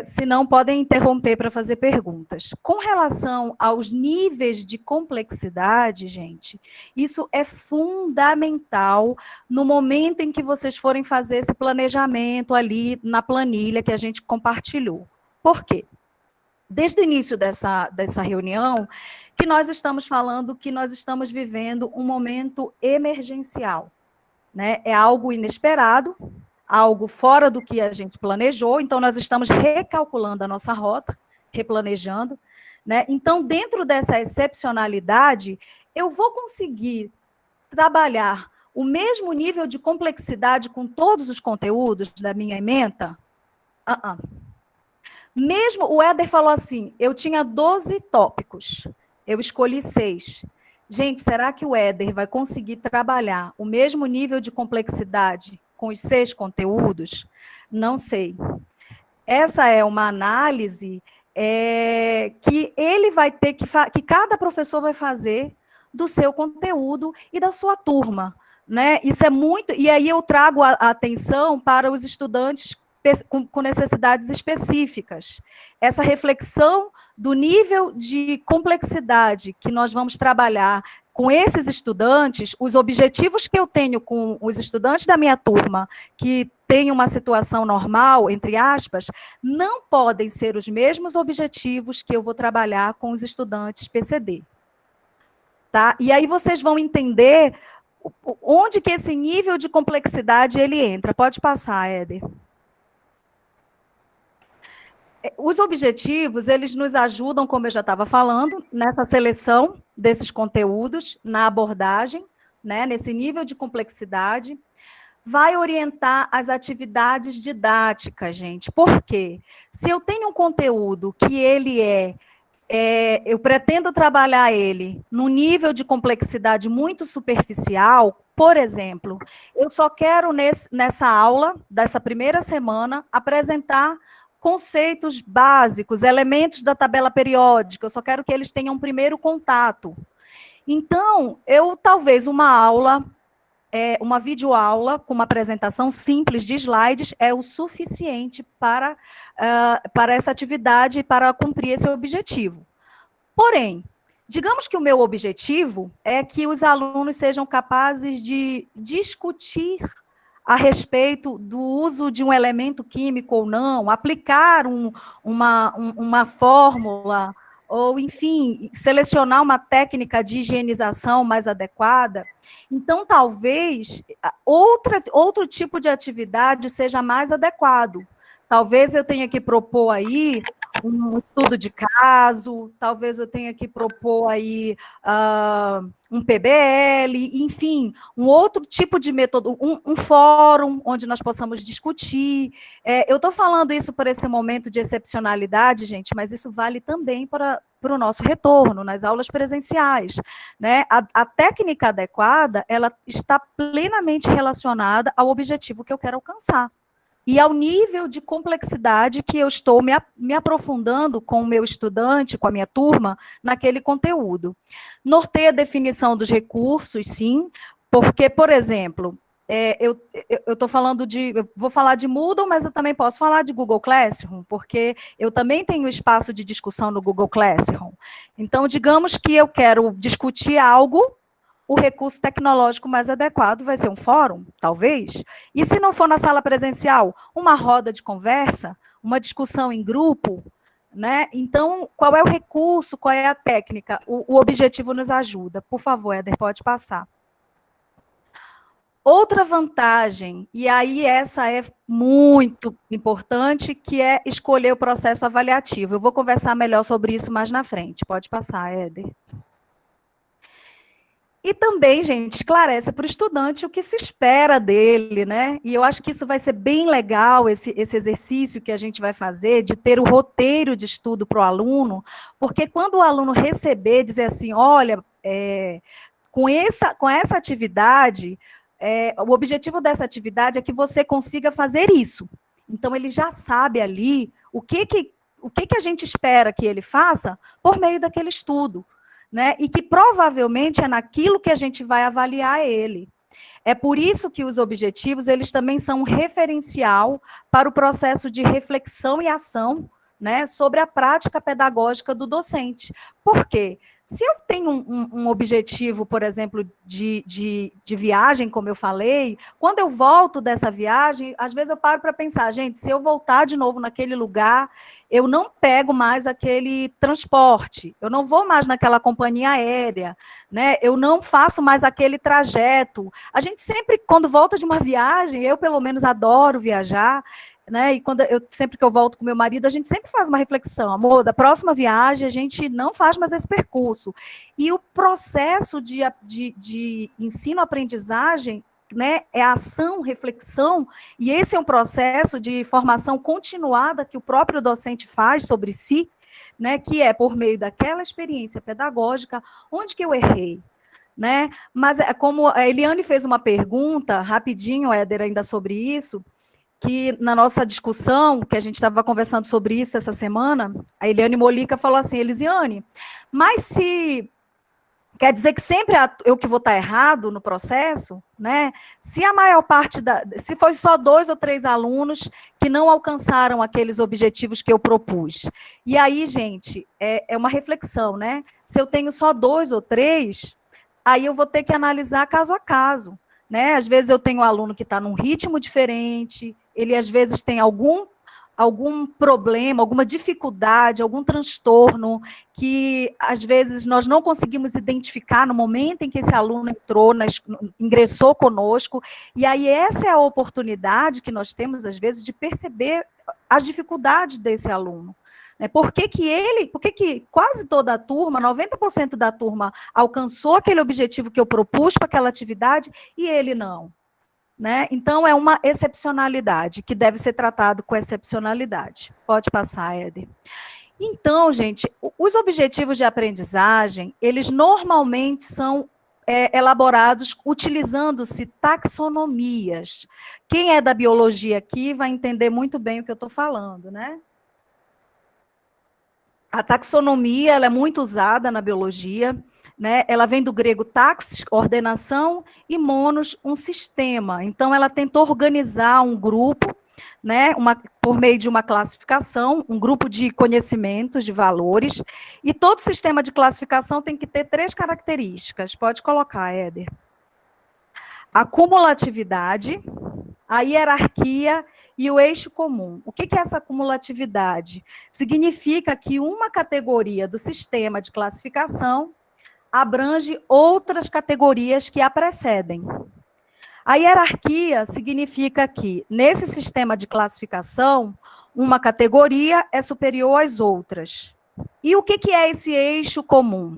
Se não, podem interromper para fazer perguntas. Com relação aos níveis de complexidade, gente, isso é fundamental no momento em que vocês forem fazer esse planejamento ali na planilha que a gente compartilhou. Por quê? Desde o início dessa reunião, que nós estamos falando que nós estamos vivendo um momento emergencial. Né? É algo inesperado, algo fora do que a gente planejou, então nós estamos recalculando a nossa rota, replanejando, né? Então, dentro dessa excepcionalidade, eu vou conseguir trabalhar o mesmo nível de complexidade com todos os conteúdos da minha ementa? Mesmo, o Éder falou assim, eu tinha 12 tópicos, eu escolhi 6. Gente, será que o Éder vai conseguir trabalhar o mesmo nível de complexidade com os 6 conteúdos? Não sei. Essa é uma análise que ele vai ter que cada professor vai fazer do seu conteúdo e da sua turma, né? Isso é muito. E aí eu trago a atenção para os estudantes com necessidades específicas. Essa reflexão do nível de complexidade que nós vamos trabalhar com esses estudantes, os objetivos que eu tenho com os estudantes da minha turma, que têm uma situação normal, entre aspas, não podem ser os mesmos objetivos que eu vou trabalhar com os estudantes PCD. Tá? E aí vocês vão entender onde que esse nível de complexidade ele entra. Pode passar, Éder. Os objetivos, eles nos ajudam, como eu já estava falando, nessa seleção desses conteúdos, na abordagem, né, nesse nível de complexidade. Vai orientar as atividades didáticas, gente. Por quê? Se eu tenho um conteúdo que ele eu pretendo trabalhar ele num nível de complexidade muito superficial, por exemplo, eu só quero nessa aula, dessa primeira semana, apresentar conceitos básicos, elementos da tabela periódica, eu só quero que eles tenham um primeiro contato. Então, talvez uma aula, uma videoaula com uma apresentação simples de slides é o suficiente para essa atividade e para cumprir esse objetivo. Porém, digamos que o meu objetivo é que os alunos sejam capazes de discutir a respeito do uso de um elemento químico ou não, aplicar uma fórmula, ou, enfim, selecionar uma técnica de higienização mais adequada. Então, talvez outro tipo de atividade seja mais adequado. Talvez eu tenha que propor aí um estudo de caso, talvez eu tenha que propor aí um PBL, enfim, um outro tipo de método, um fórum onde nós possamos discutir. Eu estou falando isso por esse momento de excepcionalidade, gente, mas isso vale também para o nosso retorno nas aulas presenciais, né? A técnica adequada, ela está plenamente relacionada ao objetivo que eu quero alcançar e ao nível de complexidade que eu estou me aprofundando com o meu estudante, com a minha turma, naquele conteúdo. Norteia a definição dos recursos, sim, porque, por exemplo, eu estou falando eu vou falar de Moodle, mas eu também posso falar de Google Classroom, porque eu também tenho espaço de discussão no Google Classroom. Então, digamos que eu quero discutir algo, o recurso tecnológico mais adequado vai ser um fórum, talvez. E se não for na sala presencial, uma roda de conversa, uma discussão em grupo, né? Então, qual é o recurso, qual é a técnica? O objetivo nos ajuda. Por favor, Éder, pode passar. Outra vantagem, e aí essa é muito importante, que é escolher o processo avaliativo. Eu vou conversar melhor sobre isso mais na frente. Pode passar, Éder. E também, gente, esclarece para o estudante o que se espera dele, né? E eu acho que isso vai ser bem legal, esse exercício que a gente vai fazer, de ter o roteiro de estudo para o aluno, porque quando o aluno receber, dizer assim, olha, com essa atividade, o objetivo dessa atividade é que você consiga fazer isso. Então, ele já sabe ali o que a gente espera que ele faça por meio daquele estudo. Né? E que provavelmente é naquilo que a gente vai avaliar ele. É por isso que os objetivos, eles também são um referencial para o processo de reflexão e ação, né, sobre a prática pedagógica do docente. Por quê? Se eu tenho um objetivo, por exemplo, de viagem, como eu falei, quando eu volto dessa viagem, às vezes eu paro para pensar, gente, se eu voltar de novo naquele lugar, eu não pego mais aquele transporte, eu não vou mais naquela companhia aérea, né? Eu não faço mais aquele trajeto. A gente sempre, quando volta de uma viagem, eu pelo menos adoro viajar, né? E sempre que eu volto com meu marido, a gente sempre faz uma reflexão, amor, da próxima viagem a gente não faz mais esse percurso. E o processo de ensino-aprendizagem, né, é ação, reflexão, e esse é um processo de formação continuada que o próprio docente faz sobre si, né, que é por meio daquela experiência pedagógica, onde que eu errei, né? Mas como a Eliane fez uma pergunta, rapidinho, Éder, ainda sobre isso, que na nossa discussão, que a gente estava conversando sobre isso essa semana, a Eliane Molica falou assim, Elisiane, mas se quer dizer que sempre eu que vou estar errado no processo, né? Se a maior parte se foi só 2 ou 3 alunos que não alcançaram aqueles objetivos que eu propus. E aí, gente, é uma reflexão, né? Se eu tenho só 2 ou 3, aí eu vou ter que analisar caso a caso, né? Às vezes eu tenho um aluno que está num ritmo diferente, ele às vezes tem algum problema, alguma dificuldade, algum transtorno que, às vezes, nós não conseguimos identificar no momento em que esse aluno ingressou conosco, e aí essa é a oportunidade que nós temos, às vezes, de perceber as dificuldades desse aluno. Né? Por que quase toda a turma, 90% da turma, alcançou aquele objetivo que eu propus para aquela atividade e ele não? Né? Então, é uma excepcionalidade, que deve ser tratado com excepcionalidade. Pode passar, Éder. Então, gente, os objetivos de aprendizagem, eles normalmente são elaborados utilizando-se taxonomias. Quem é da biologia aqui vai entender muito bem o que eu estou falando, né? A taxonomia, ela é muito usada na biologia, né? Ela vem do grego taxis, ordenação, e monos, um sistema. Então, ela tentou organizar um grupo, né, por meio de uma classificação, um grupo de conhecimentos, de valores, e todo sistema de classificação tem que ter 3 características. Pode colocar, Éder. A cumulatividade, a hierarquia e o eixo comum. O que é essa cumulatividade? Significa que uma categoria do sistema de classificação abrange outras categorias que a precedem. A hierarquia significa que, nesse sistema de classificação, uma categoria é superior às outras. E o que é esse eixo comum?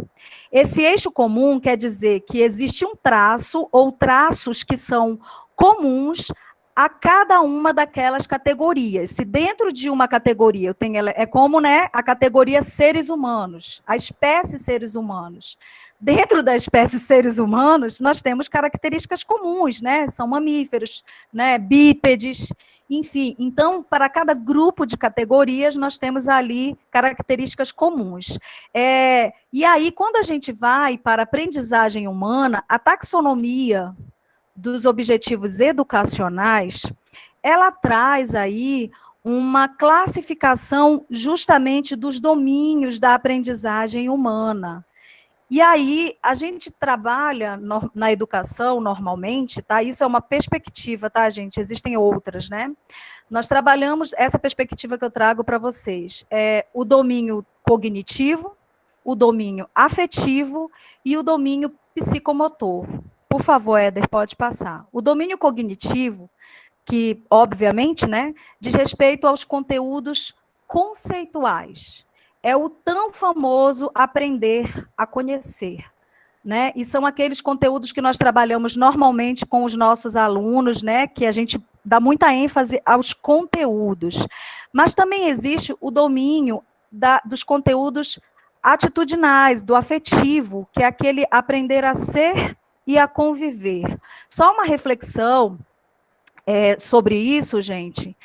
Esse eixo comum quer dizer que existe um traço ou traços que são comuns a cada uma daquelas categorias. Se dentro de uma categoria eu tenho, é como, né, a categoria seres humanos, a espécie seres humanos. Dentro da espécie seres humanos, nós temos características comuns, né? São mamíferos, né, bípedes, enfim. Então, para cada grupo de categorias, nós temos ali características comuns. E aí, quando a gente vai para a aprendizagem humana, a taxonomia dos objetivos educacionais, ela traz aí uma classificação justamente dos domínios da aprendizagem humana. E aí, a gente trabalha na educação, normalmente, tá? Isso é uma perspectiva, tá, gente? Existem outras, né? Nós trabalhamos, essa perspectiva que eu trago para vocês, é o domínio cognitivo, o domínio afetivo e o domínio psicomotor. Por favor, Éder, pode passar. O domínio cognitivo, que, obviamente, né, diz respeito aos conteúdos conceituais. É o tão famoso aprender a conhecer, né? E são aqueles conteúdos que nós trabalhamos normalmente com os nossos alunos, né? Que a gente dá muita ênfase aos conteúdos. Mas também existe o domínio dos conteúdos atitudinais, do afetivo, que é aquele aprender a ser e a conviver. Só uma reflexão sobre isso, gente.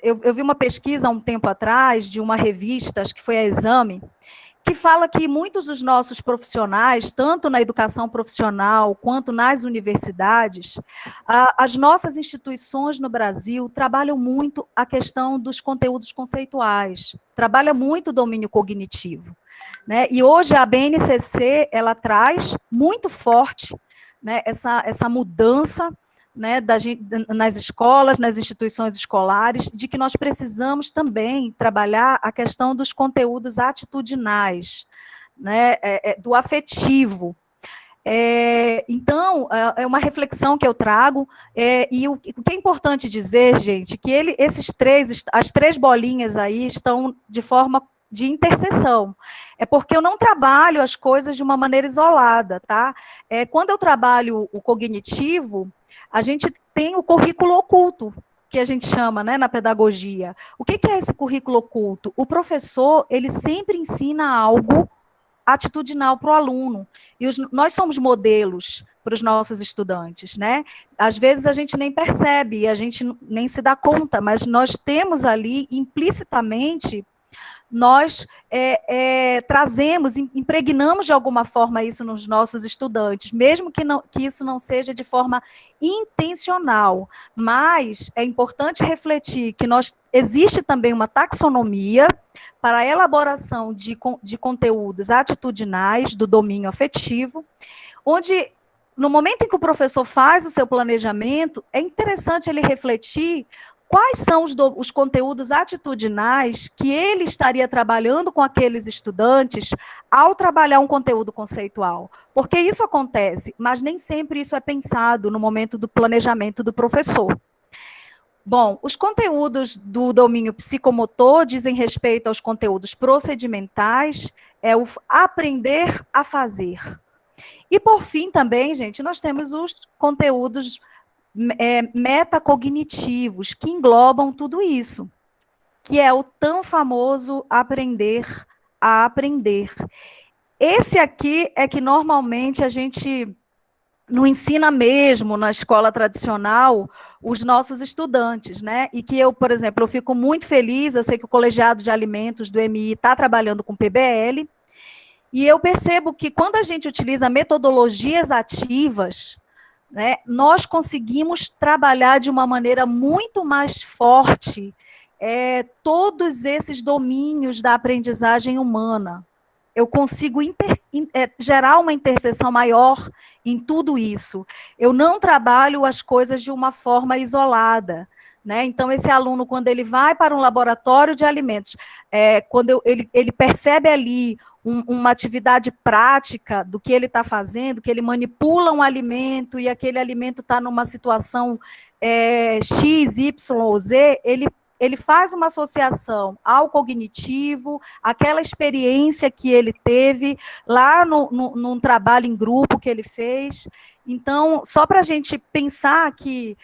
Eu vi uma pesquisa há um tempo atrás, de uma revista, acho que foi a Exame, que fala que muitos dos nossos profissionais, tanto na educação profissional quanto nas universidades, as nossas instituições no Brasil trabalham muito a questão dos conteúdos conceituais, trabalha muito o domínio cognitivo, né? E hoje a BNCC, ela traz muito forte, né, essa mudança, né, nas escolas, nas instituições escolares, de que nós precisamos também trabalhar a questão dos conteúdos atitudinais, né, do afetivo. Então, é uma reflexão que eu trago, e o que é importante dizer, gente, que as 3 bolinhas aí estão de forma de interseção. É porque eu não trabalho as coisas de uma maneira isolada, tá? Quando eu trabalho o cognitivo, a gente tem o currículo oculto, que a gente chama, né, na pedagogia. O que é esse currículo oculto? O professor, ele sempre ensina algo atitudinal para o aluno. E nós somos modelos para os nossos estudantes, né? Às vezes a gente nem percebe, a gente nem se dá conta, mas nós temos ali, implicitamente, nós trazemos, impregnamos de alguma forma isso nos nossos estudantes, mesmo que isso não seja de forma intencional, mas é importante refletir que existe também uma taxonomia para a elaboração de conteúdos atitudinais do domínio afetivo, onde, no momento em que o professor faz o seu planejamento, é interessante ele refletir quais são os conteúdos atitudinais que ele estaria trabalhando com aqueles estudantes ao trabalhar um conteúdo conceitual. Porque isso acontece, mas nem sempre isso é pensado no momento do planejamento do professor. Bom, os conteúdos do domínio psicomotor dizem respeito aos conteúdos procedimentais, é o aprender a fazer. E, por fim, também, gente, nós temos os conteúdos metacognitivos, que englobam tudo isso, que é o tão famoso aprender a aprender. Esse aqui é que normalmente a gente não ensina mesmo na escola tradicional, os nossos estudantes, né? E que eu, por exemplo, eu fico muito feliz, eu sei que o Colegiado de Alimentos do MI está trabalhando com PBL, e eu percebo que quando a gente utiliza metodologias ativas, né, nós conseguimos trabalhar de uma maneira muito mais forte todos esses domínios da aprendizagem humana. Eu consigo gerar uma interseção maior em tudo isso. Eu não trabalho as coisas de uma forma isolada, né? Então, esse aluno, quando ele vai para um laboratório de alimentos, quando ele percebe ali uma atividade prática do que ele está fazendo, que ele manipula um alimento e aquele alimento está numa situação X, Y ou Z, ele faz uma associação ao cognitivo, aquela experiência que ele teve lá num trabalho em grupo que ele fez. Então, só para a gente pensar que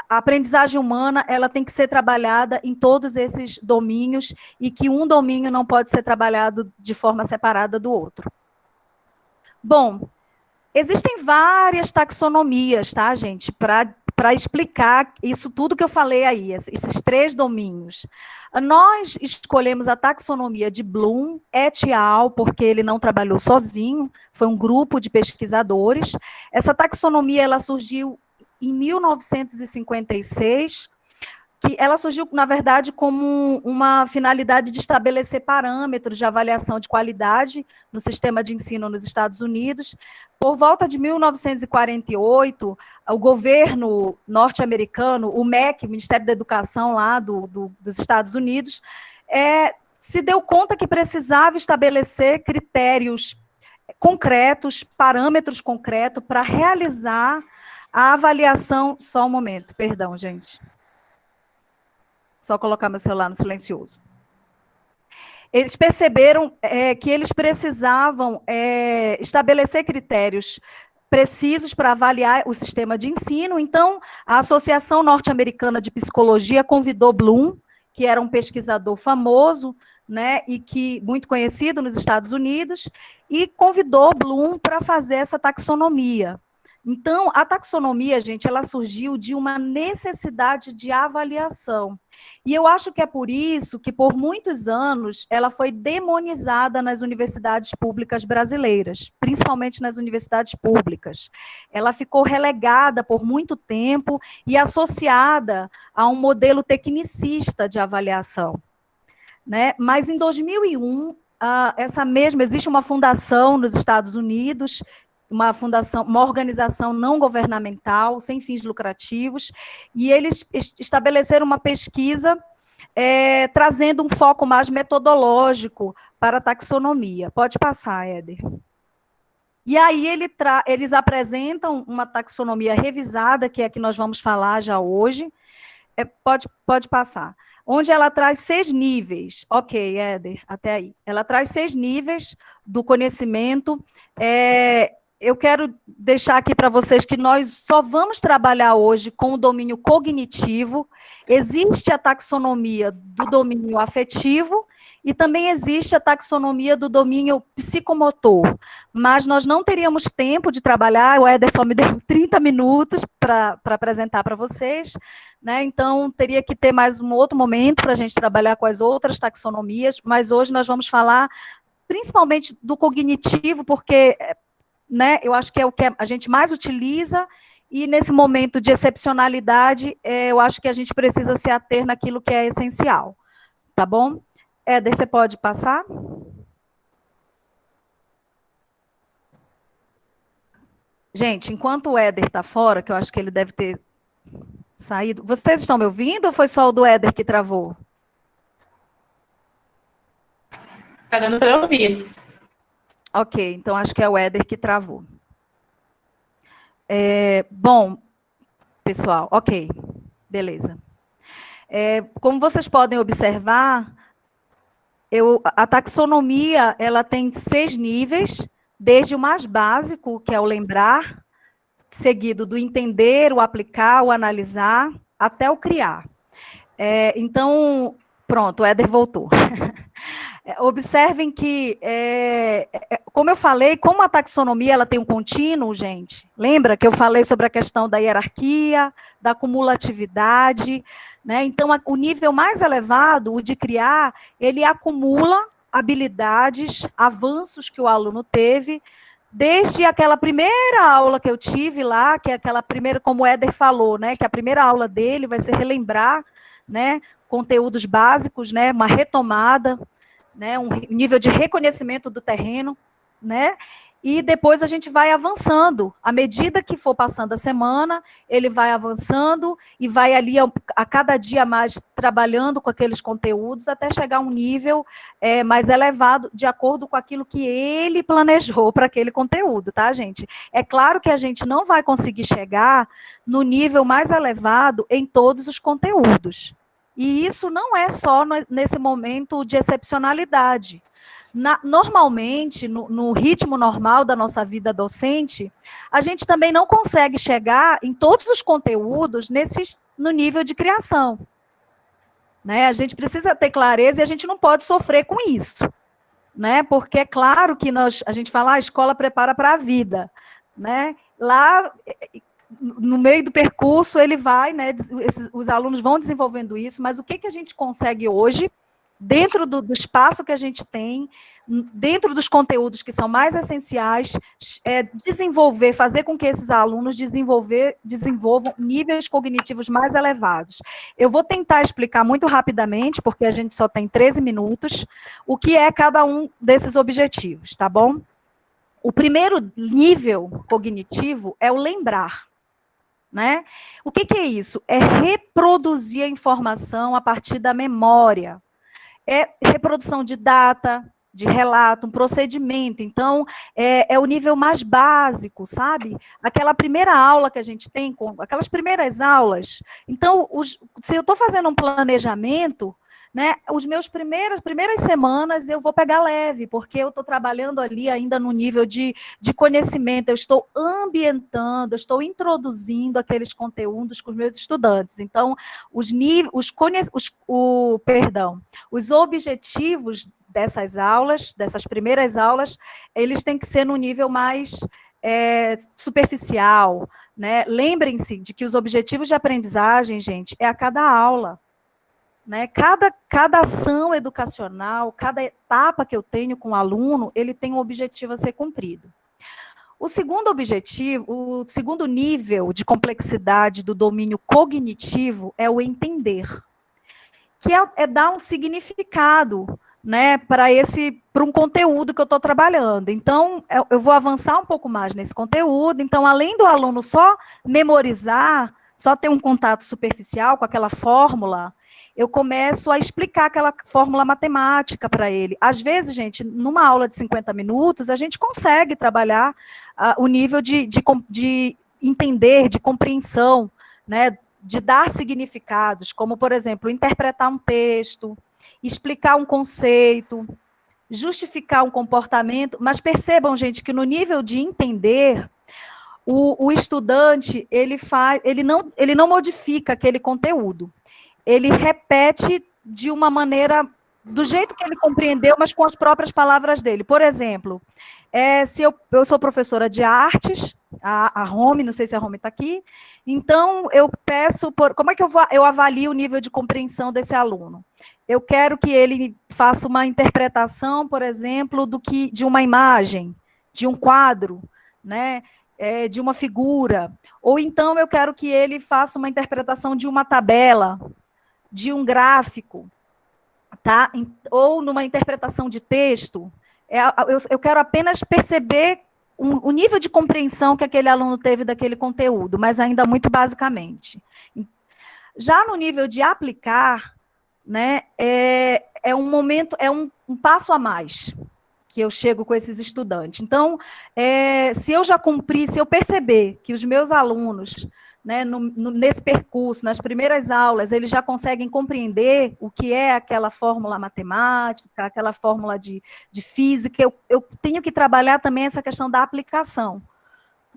a aprendizagem humana ela tem que ser trabalhada em todos esses domínios e que um domínio não pode ser trabalhado de forma separada do outro. Bom, existem várias taxonomias, tá, gente, para explicar isso tudo que eu falei aí, esses 3 domínios. Nós escolhemos a taxonomia de Bloom et al., porque ele não trabalhou sozinho, foi um grupo de pesquisadores. Essa taxonomia ela surgiu em 1956, que ela surgiu, na verdade, como uma finalidade de estabelecer parâmetros de avaliação de qualidade no sistema de ensino nos Estados Unidos. Por volta de 1948, o governo norte-americano, o MEC, o Ministério da Educação lá dos Estados Unidos, se deu conta que precisava estabelecer critérios concretos, parâmetros concretos para realizar a avaliação. Só um momento, perdão, gente. Só colocar meu celular no silencioso. Eles perceberam que eles precisavam estabelecer critérios precisos para avaliar o sistema de ensino. Então, a Associação Norte-Americana de Psicologia convidou Bloom, que era um pesquisador famoso, né, e que muito conhecido nos Estados Unidos, e convidou Bloom para fazer essa taxonomia. Então, a taxonomia, gente, ela surgiu de uma necessidade de avaliação. E eu acho que é por isso que, por muitos anos, ela foi demonizada nas universidades públicas brasileiras, principalmente nas universidades públicas. Ela ficou relegada por muito tempo e associada a um modelo tecnicista de avaliação, né? Mas, em 2001, existe uma fundação nos Estados Unidos, uma organização não governamental, sem fins lucrativos, e eles estabeleceram uma pesquisa trazendo um foco mais metodológico para a taxonomia. Pode passar, Éder. E aí eles apresentam uma taxonomia revisada, que é a que nós vamos falar já hoje. Pode passar. Onde ela traz 6 níveis. Ok, Éder, até aí. Ela traz 6 níveis do conhecimento. Eu quero deixar aqui para vocês que nós só vamos trabalhar hoje com o domínio cognitivo. Existe a taxonomia do domínio afetivo e também existe a taxonomia do domínio psicomotor. Mas nós não teríamos tempo de trabalhar, o Ederson me deu 30 minutos para apresentar para vocês, né? Então teria que ter mais um outro momento para a gente trabalhar com as outras taxonomias, mas hoje nós vamos falar principalmente do cognitivo, porque... né, eu acho que é o que a gente mais utiliza, e nesse momento de excepcionalidade, eu acho que a gente precisa se ater naquilo que é essencial. Tá bom? Éder, você pode passar? Gente, enquanto o Éder está fora, que eu acho que ele deve ter saído... Vocês estão me ouvindo ou foi só o do Éder que travou? Está dando para ouvir. Ok, então acho que é o Éder que travou. Bom, pessoal, ok, beleza. Como vocês podem observar, a taxonomia ela tem 6 níveis, desde o mais básico, que é o lembrar, seguido do entender, o aplicar, o analisar, até o criar. Então, pronto, o Éder voltou. Observem que, como eu falei, como a taxonomia ela tem um contínuo, gente, lembra que eu falei sobre a questão da hierarquia, da cumulatividade, né? Então, o nível mais elevado, o de criar, ele acumula habilidades, avanços que o aluno teve, desde aquela primeira aula que eu tive lá, que é aquela primeira, como o Éder falou, né, que a primeira aula dele vai ser relembrar, né, conteúdos básicos, né, uma retomada, né, um nível de reconhecimento do terreno, né, e depois a gente vai avançando. À medida que for passando a semana, ele vai avançando e vai ali a cada dia mais trabalhando com aqueles conteúdos até chegar a um nível mais elevado, de acordo com aquilo que ele planejou para aquele conteúdo, tá, gente? É claro que a gente não vai conseguir chegar no nível mais elevado em todos os conteúdos. E isso não é só nesse momento de excepcionalidade. Normalmente, no ritmo normal da nossa vida docente, a gente também não consegue chegar em todos os conteúdos no nível de criação. Né? A gente precisa ter clareza e a gente não pode sofrer com isso. Né? Porque é claro que a gente fala, a escola prepara para a vida. Né? Lá, no meio do percurso, ele vai, né, os alunos vão desenvolvendo isso, mas o que a gente consegue hoje, dentro do espaço que a gente tem, dentro dos conteúdos que são mais essenciais, desenvolver, fazer com que esses alunos desenvolvam níveis cognitivos mais elevados. Eu vou tentar explicar muito rapidamente, porque a gente só tem 13 minutos, o que é cada um desses objetivos, tá bom? O primeiro nível cognitivo é o lembrar. Né? O que é isso? É reproduzir a informação a partir da memória. É reprodução de data, de relato, um procedimento. Então, é o nível mais básico, sabe? Aquela primeira aula que a gente tem, aquelas primeiras aulas. Então, se eu estou fazendo um planejamento, né, as primeiras semanas eu vou pegar leve, porque eu estou trabalhando ali ainda no nível de conhecimento, eu estou ambientando, eu estou introduzindo aqueles conteúdos com os meus estudantes. Então, os objetivos dessas aulas, dessas primeiras aulas, eles têm que ser no nível mais superficial, né? Lembrem-se de que os objetivos de aprendizagem, gente, é a cada aula. Né? Cada ação educacional, cada etapa que eu tenho com o aluno, ele tem um objetivo a ser cumprido. O segundo objetivo, o segundo nível de complexidade do domínio cognitivo é o entender, que é dar um significado, né, para um conteúdo que eu estou trabalhando. Então, eu vou avançar um pouco mais nesse conteúdo. Então, além do aluno só memorizar, só ter um contato superficial com aquela fórmula, eu começo a explicar aquela fórmula matemática para ele. Às vezes, gente, numa aula de 50 minutos, a gente consegue trabalhar o nível de entender, de compreensão, né, de dar significados, como, por exemplo, interpretar um texto, explicar um conceito, justificar um comportamento. Mas percebam, gente, que no nível de entender, o estudante, ele não modifica aquele conteúdo. Ele repete de uma maneira, do jeito que ele compreendeu, mas com as próprias palavras dele. Por exemplo, se eu sou professora de artes, a Rome, não sei se a Rome está aqui, então eu peço, como é que eu avalio o nível de compreensão desse aluno? Eu quero que ele faça uma interpretação, por exemplo, de uma imagem, de um quadro, né? De uma figura, ou então eu quero que ele faça uma interpretação de uma tabela, de um gráfico, tá? Ou numa interpretação de texto. Eu quero apenas perceber o nível de compreensão que aquele aluno teve daquele conteúdo, mas ainda muito basicamente. Já no nível de aplicar, né, é um passo a mais que eu chego com esses estudantes. Então, se eu perceber que os meus alunos, né, nesse percurso, nas primeiras aulas, eles já conseguem compreender o que é aquela fórmula matemática, aquela fórmula de física, eu tenho que trabalhar também essa questão da aplicação,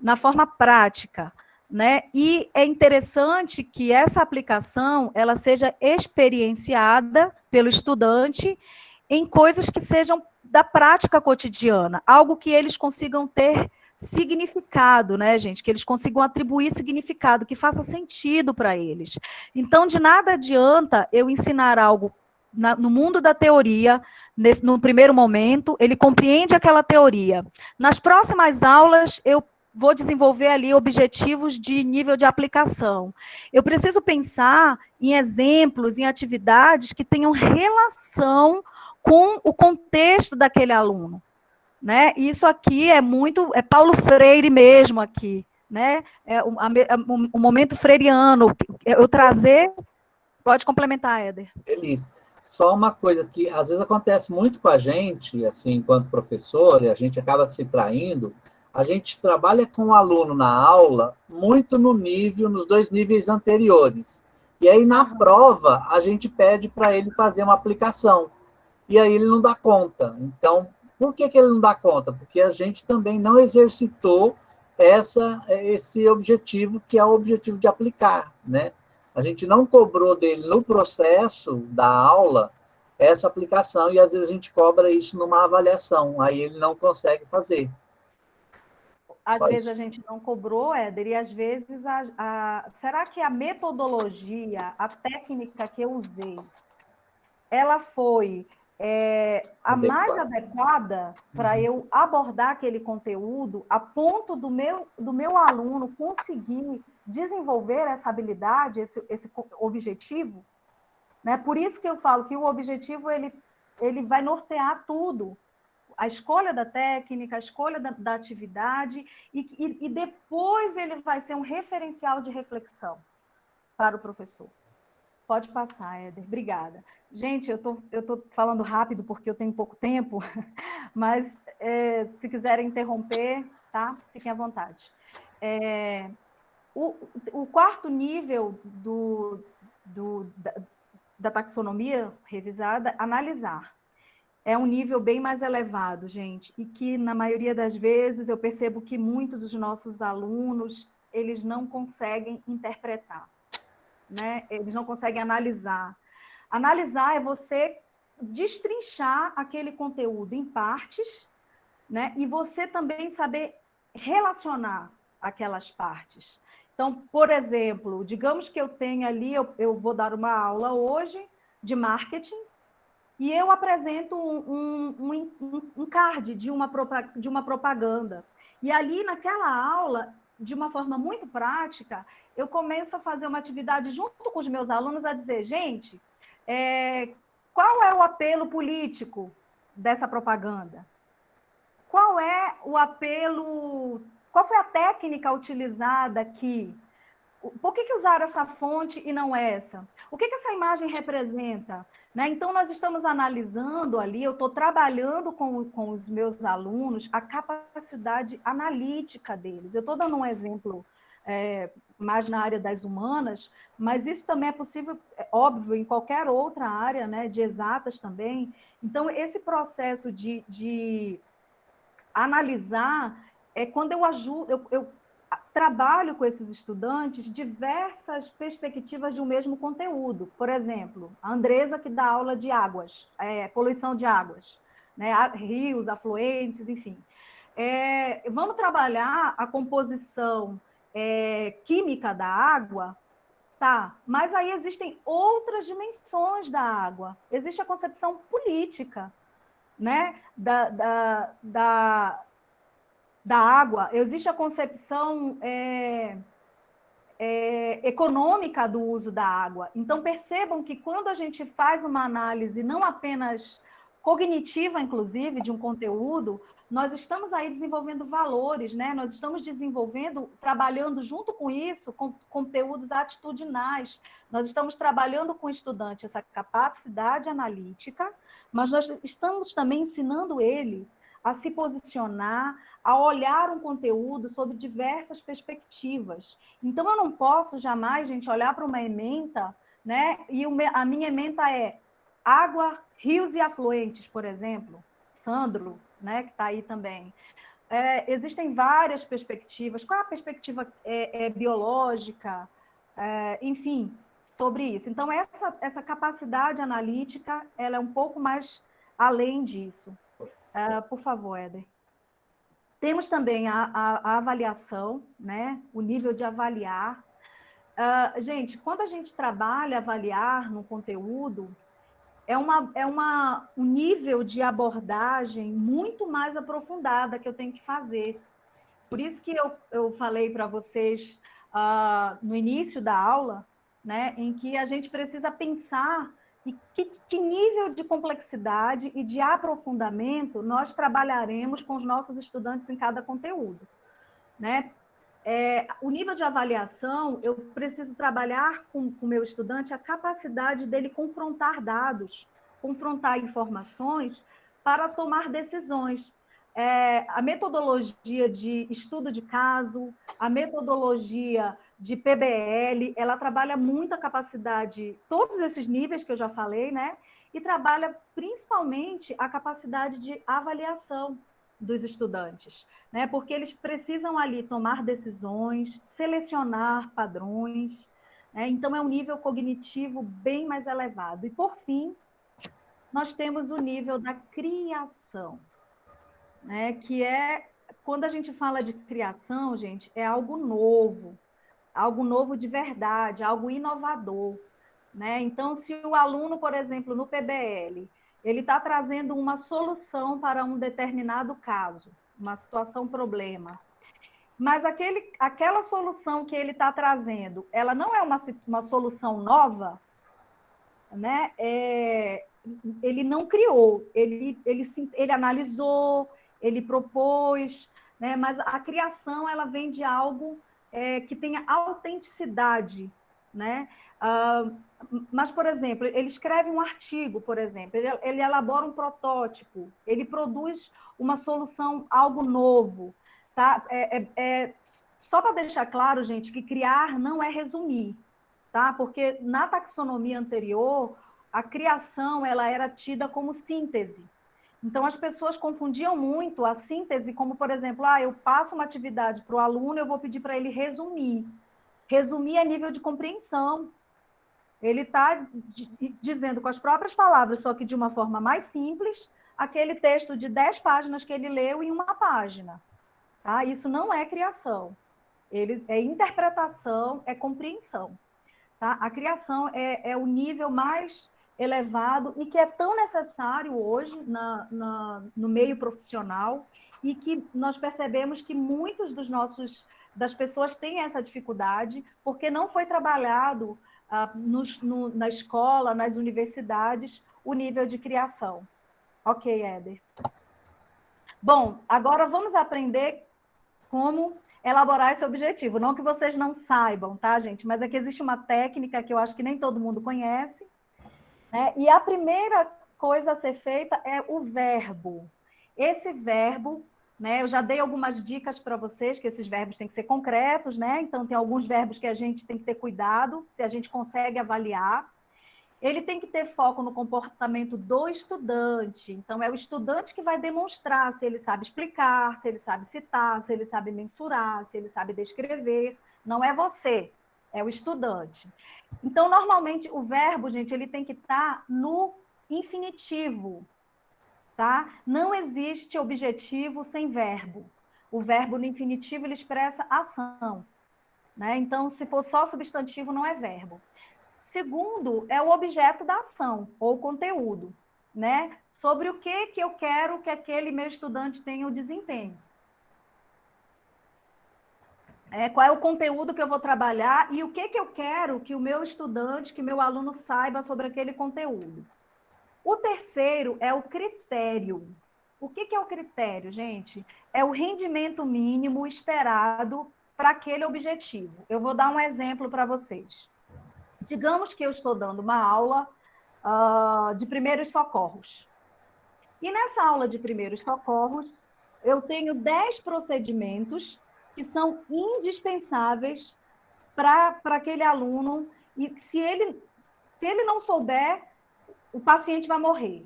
na forma prática, né? E é interessante que essa aplicação ela seja experienciada pelo estudante em coisas que sejam da prática cotidiana, algo que eles consigam ter significado, né, gente? Que eles consigam atribuir significado, que faça sentido para eles. Então, de nada adianta eu ensinar algo no mundo da teoria, no primeiro momento, ele compreende aquela teoria. Nas próximas aulas, eu vou desenvolver ali objetivos de nível de aplicação. Eu preciso pensar em exemplos, em atividades que tenham relação com o contexto daquele aluno, né? Isso aqui é Paulo Freire mesmo aqui, né? O momento freiriano, eu trazer... Pode complementar, Éder. Feliz. Só uma coisa que às vezes acontece muito com a gente, assim, enquanto professor, e a gente acaba se traindo, a gente trabalha com o aluno na aula muito nos 2 níveis anteriores. E aí, na prova, a gente pede para ele fazer uma aplicação. E aí ele não dá conta. Então, por que ele não dá conta? Porque a gente também não exercitou esse objetivo, que é o objetivo de aplicar, né? A gente não cobrou dele no processo da aula essa aplicação, e às vezes a gente cobra isso numa avaliação, aí ele não consegue fazer. Às vezes a gente não cobrou, Éder, e às vezes será que a metodologia, a técnica que eu usei, ela foi a mais adequada para eu abordar aquele conteúdo a ponto do meu aluno conseguir desenvolver essa habilidade, esse objetivo, né? Por isso que eu falo que o objetivo ele vai nortear tudo, a escolha da técnica, a escolha da atividade, e depois ele vai ser um referencial de reflexão para o professor. Pode passar, Éder. Obrigada. Gente, eu tô falando rápido porque eu tenho pouco tempo, mas se quiserem interromper, tá? Fiquem à vontade. O quarto nível da taxonomia revisada, analisar. É um nível bem mais elevado, gente, e que, na maioria das vezes, eu percebo que muitos dos nossos alunos, eles não conseguem interpretar, né? Eles não conseguem analisar. Analisar é você destrinchar aquele conteúdo em partes, né? E você também saber relacionar aquelas partes. Então, por exemplo, digamos que eu tenha ali, eu vou dar uma aula hoje de marketing, e eu apresento um card de uma propaganda. E ali, naquela aula, de uma forma muito prática, eu começo a fazer uma atividade junto com os meus alunos a dizer, gente, qual é o apelo político dessa propaganda? Qual é o apelo... Qual foi a técnica utilizada aqui? Por que usaram essa fonte e não essa? O que essa imagem representa? Né? Então, nós estamos analisando ali, eu estou trabalhando com os meus alunos a capacidade analítica deles. Eu estou dando um exemplo mais na área das humanas, mas isso também é possível, óbvio, em qualquer outra área, né, de exatas também. Então, esse processo de analisar é quando eu trabalho com esses estudantes diversas perspectivas de um mesmo conteúdo. Por exemplo, a Andresa, que dá aula de águas, poluição de águas, né, rios, afluentes, enfim. Vamos trabalhar a composição química da água, tá? Mas aí existem outras dimensões da água. Existe a concepção política, né, da água, existe a concepção econômica do uso da água. Então, percebam que quando a gente faz uma análise não apenas cognitiva, inclusive, de um conteúdo, nós estamos aí desenvolvendo valores, né? Nós estamos desenvolvendo, trabalhando junto com isso, com conteúdos atitudinais. Nós estamos trabalhando com o estudante essa capacidade analítica, mas nós estamos também ensinando ele a se posicionar, a olhar um conteúdo sob diversas perspectivas. Então, eu não posso jamais, gente, olhar para uma ementa, né? E a minha ementa é água, rios e afluentes, por exemplo. Sandro, né, que está aí também. Existem várias perspectivas. Qual é a perspectiva biológica? Enfim, sobre isso. Então, essa capacidade analítica, ela é um pouco mais além disso. Por favor, Éder. Temos também a avaliação, né? O nível de avaliar. Gente, quando a gente trabalha avaliar no conteúdo, é um nível de abordagem muito mais aprofundada que eu tenho que fazer. Por isso que eu falei para vocês no início da aula, né, em que a gente precisa pensar em que nível de complexidade e de aprofundamento nós trabalharemos com os nossos estudantes em cada conteúdo, né? O nível de avaliação, eu preciso trabalhar com o meu estudante a capacidade dele confrontar dados, confrontar informações para tomar decisões. A metodologia de estudo de caso, a metodologia de PBL, ela trabalha muito a capacidade, todos esses níveis que eu já falei, né? E trabalha principalmente a capacidade de avaliação dos estudantes, né? Porque eles precisam ali tomar decisões, selecionar padrões, né? Então é um nível cognitivo bem mais elevado. E por fim, nós temos o nível da criação, né? Que é quando a gente fala de criação, gente, é algo novo de verdade, algo inovador, né? Então, se o aluno, por exemplo, no PBL, ele está trazendo uma solução para um determinado caso, uma situação, problema, mas aquela solução que ele está trazendo, ela não é uma solução nova, né? Ele não criou, ele analisou, ele propôs, né? Mas a criação, ela vem de algo que tenha autenticidade, né? Mas, por exemplo, ele escreve um artigo, por exemplo, ele elabora um protótipo, ele produz uma solução, algo novo, tá? Só para deixar claro, gente, que criar não é resumir, tá? Porque na taxonomia anterior, a criação ela era tida como síntese. Então, as pessoas confundiam muito a síntese como, por exemplo, eu passo uma atividade para o aluno, eu vou pedir para ele resumir. Resumir é nível de compreensão. Ele está dizendo com as próprias palavras, só que de uma forma mais simples, aquele texto de 10 páginas que ele leu em uma página. Tá? Isso não é criação. É interpretação, é compreensão. Tá? A criação é o nível mais elevado e que é tão necessário hoje no meio profissional e que nós percebemos que muitos das pessoas têm essa dificuldade porque não foi trabalhado na escola, nas universidades, o nível de criação. Ok, Éder. Bom, agora vamos aprender como elaborar esse objetivo. Não que vocês não saibam, tá, gente? Mas é que existe uma técnica que eu acho que nem todo mundo conhece, né? E a primeira coisa a ser feita é o verbo. Esse verbo, né? Eu já dei algumas dicas para vocês, que esses verbos têm que ser concretos, né? Então, tem alguns verbos que a gente tem que ter cuidado, se a gente consegue avaliar. Ele tem que ter foco no comportamento do estudante. Então, é o estudante que vai demonstrar se ele sabe explicar, se ele sabe citar, se ele sabe mensurar, se ele sabe descrever. Não é você, é o estudante. Então, normalmente, o verbo, gente, ele tem que estar no infinitivo, tá? Não existe objetivo sem verbo. O verbo no infinitivo, ele expressa ação, né? Então, se for só substantivo, não é verbo. Segundo, é o objeto da ação, ou conteúdo, né? Sobre o que eu quero que aquele meu estudante tenha o desempenho. Qual é o conteúdo que eu vou trabalhar e o que eu quero que o meu estudante, que o meu aluno saiba sobre aquele conteúdo. O terceiro é o critério. O que é o critério, gente? É o rendimento mínimo esperado para aquele objetivo. Eu vou dar um exemplo para vocês. Digamos que eu estou dando uma aula de primeiros socorros. E nessa aula de primeiros socorros, eu tenho 10 procedimentos que são indispensáveis para aquele aluno. E se ele não souber, o paciente vai morrer.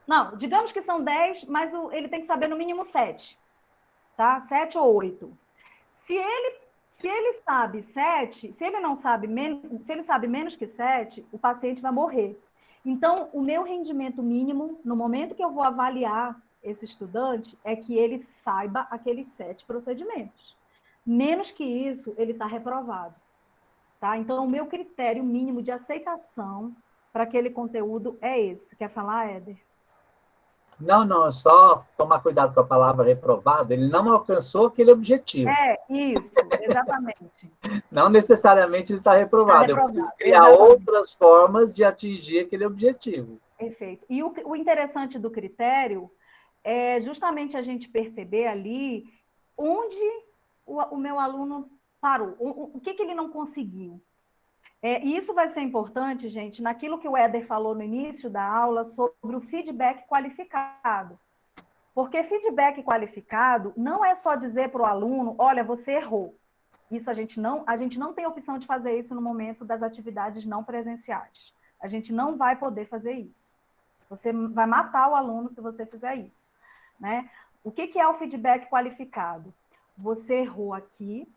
Não, digamos que são 10, mas ele tem que saber no mínimo 7. Tá? 7 ou 8. Se ele sabe 7, se ele sabe menos que 7, o paciente vai morrer. Então, o meu rendimento mínimo, no momento que eu vou avaliar esse estudante, é que ele saiba aqueles 7 procedimentos. Menos que isso, ele está reprovado. Tá? Então, o meu critério mínimo de aceitação para aquele conteúdo é esse. Quer falar, Éder? Não, é só tomar cuidado com a palavra reprovado, ele não alcançou aquele objetivo. Isso, exatamente. Não necessariamente ele está reprovado. Eu preciso criar outras formas de atingir aquele objetivo. Perfeito. E o interessante do critério é justamente a gente perceber ali onde o meu aluno parou, o que ele não conseguiu. E isso vai ser importante, gente, naquilo que o Éder falou no início da aula sobre o feedback qualificado. Porque feedback qualificado não é só dizer para o aluno, olha, você errou. Isso a gente não tem opção de fazer isso no momento das atividades não presenciais. A gente não vai poder fazer isso. Você vai matar o aluno se você fizer isso, né? O que é o feedback qualificado? Você errou aqui,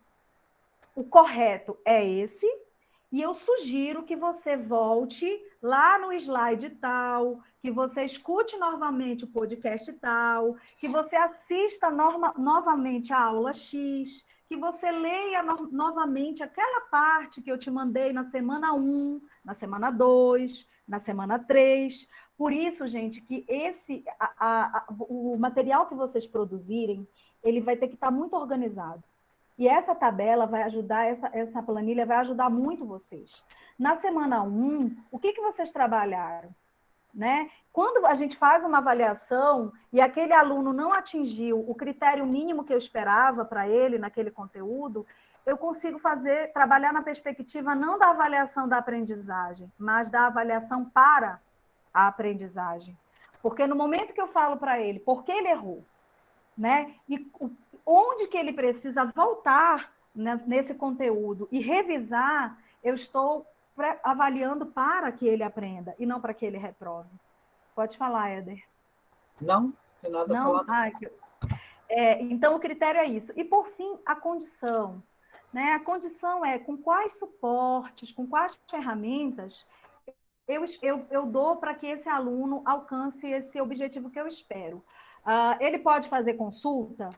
o correto é esse, e eu sugiro que você volte lá no slide tal, que você escute novamente o podcast tal, que você assista novamente a aula X, que você leia novamente aquela parte que eu te mandei na semana 1, na semana 2, na semana 3. Por isso, gente, que o material que vocês produzirem, ele vai ter que estar muito organizado. E essa tabela vai ajudar, essa planilha vai ajudar muito vocês. Na semana 1, o que vocês trabalharam? Né? Quando a gente faz uma avaliação e aquele aluno não atingiu o critério mínimo que eu esperava para ele naquele conteúdo, eu consigo trabalhar na perspectiva não da avaliação da aprendizagem, mas da avaliação para a aprendizagem. Porque no momento que eu falo para ele por que ele errou, né? E onde que ele precisa voltar nesse conteúdo e revisar, eu estou avaliando para que ele aprenda e não para que ele reprove. Pode falar, Éder. Não, tem nada a falar. Então, o critério é isso. E, por fim, a condição. Né? A condição é com quais suportes, com quais ferramentas eu dou para que esse aluno alcance esse objetivo que eu espero. Ele pode fazer consulta?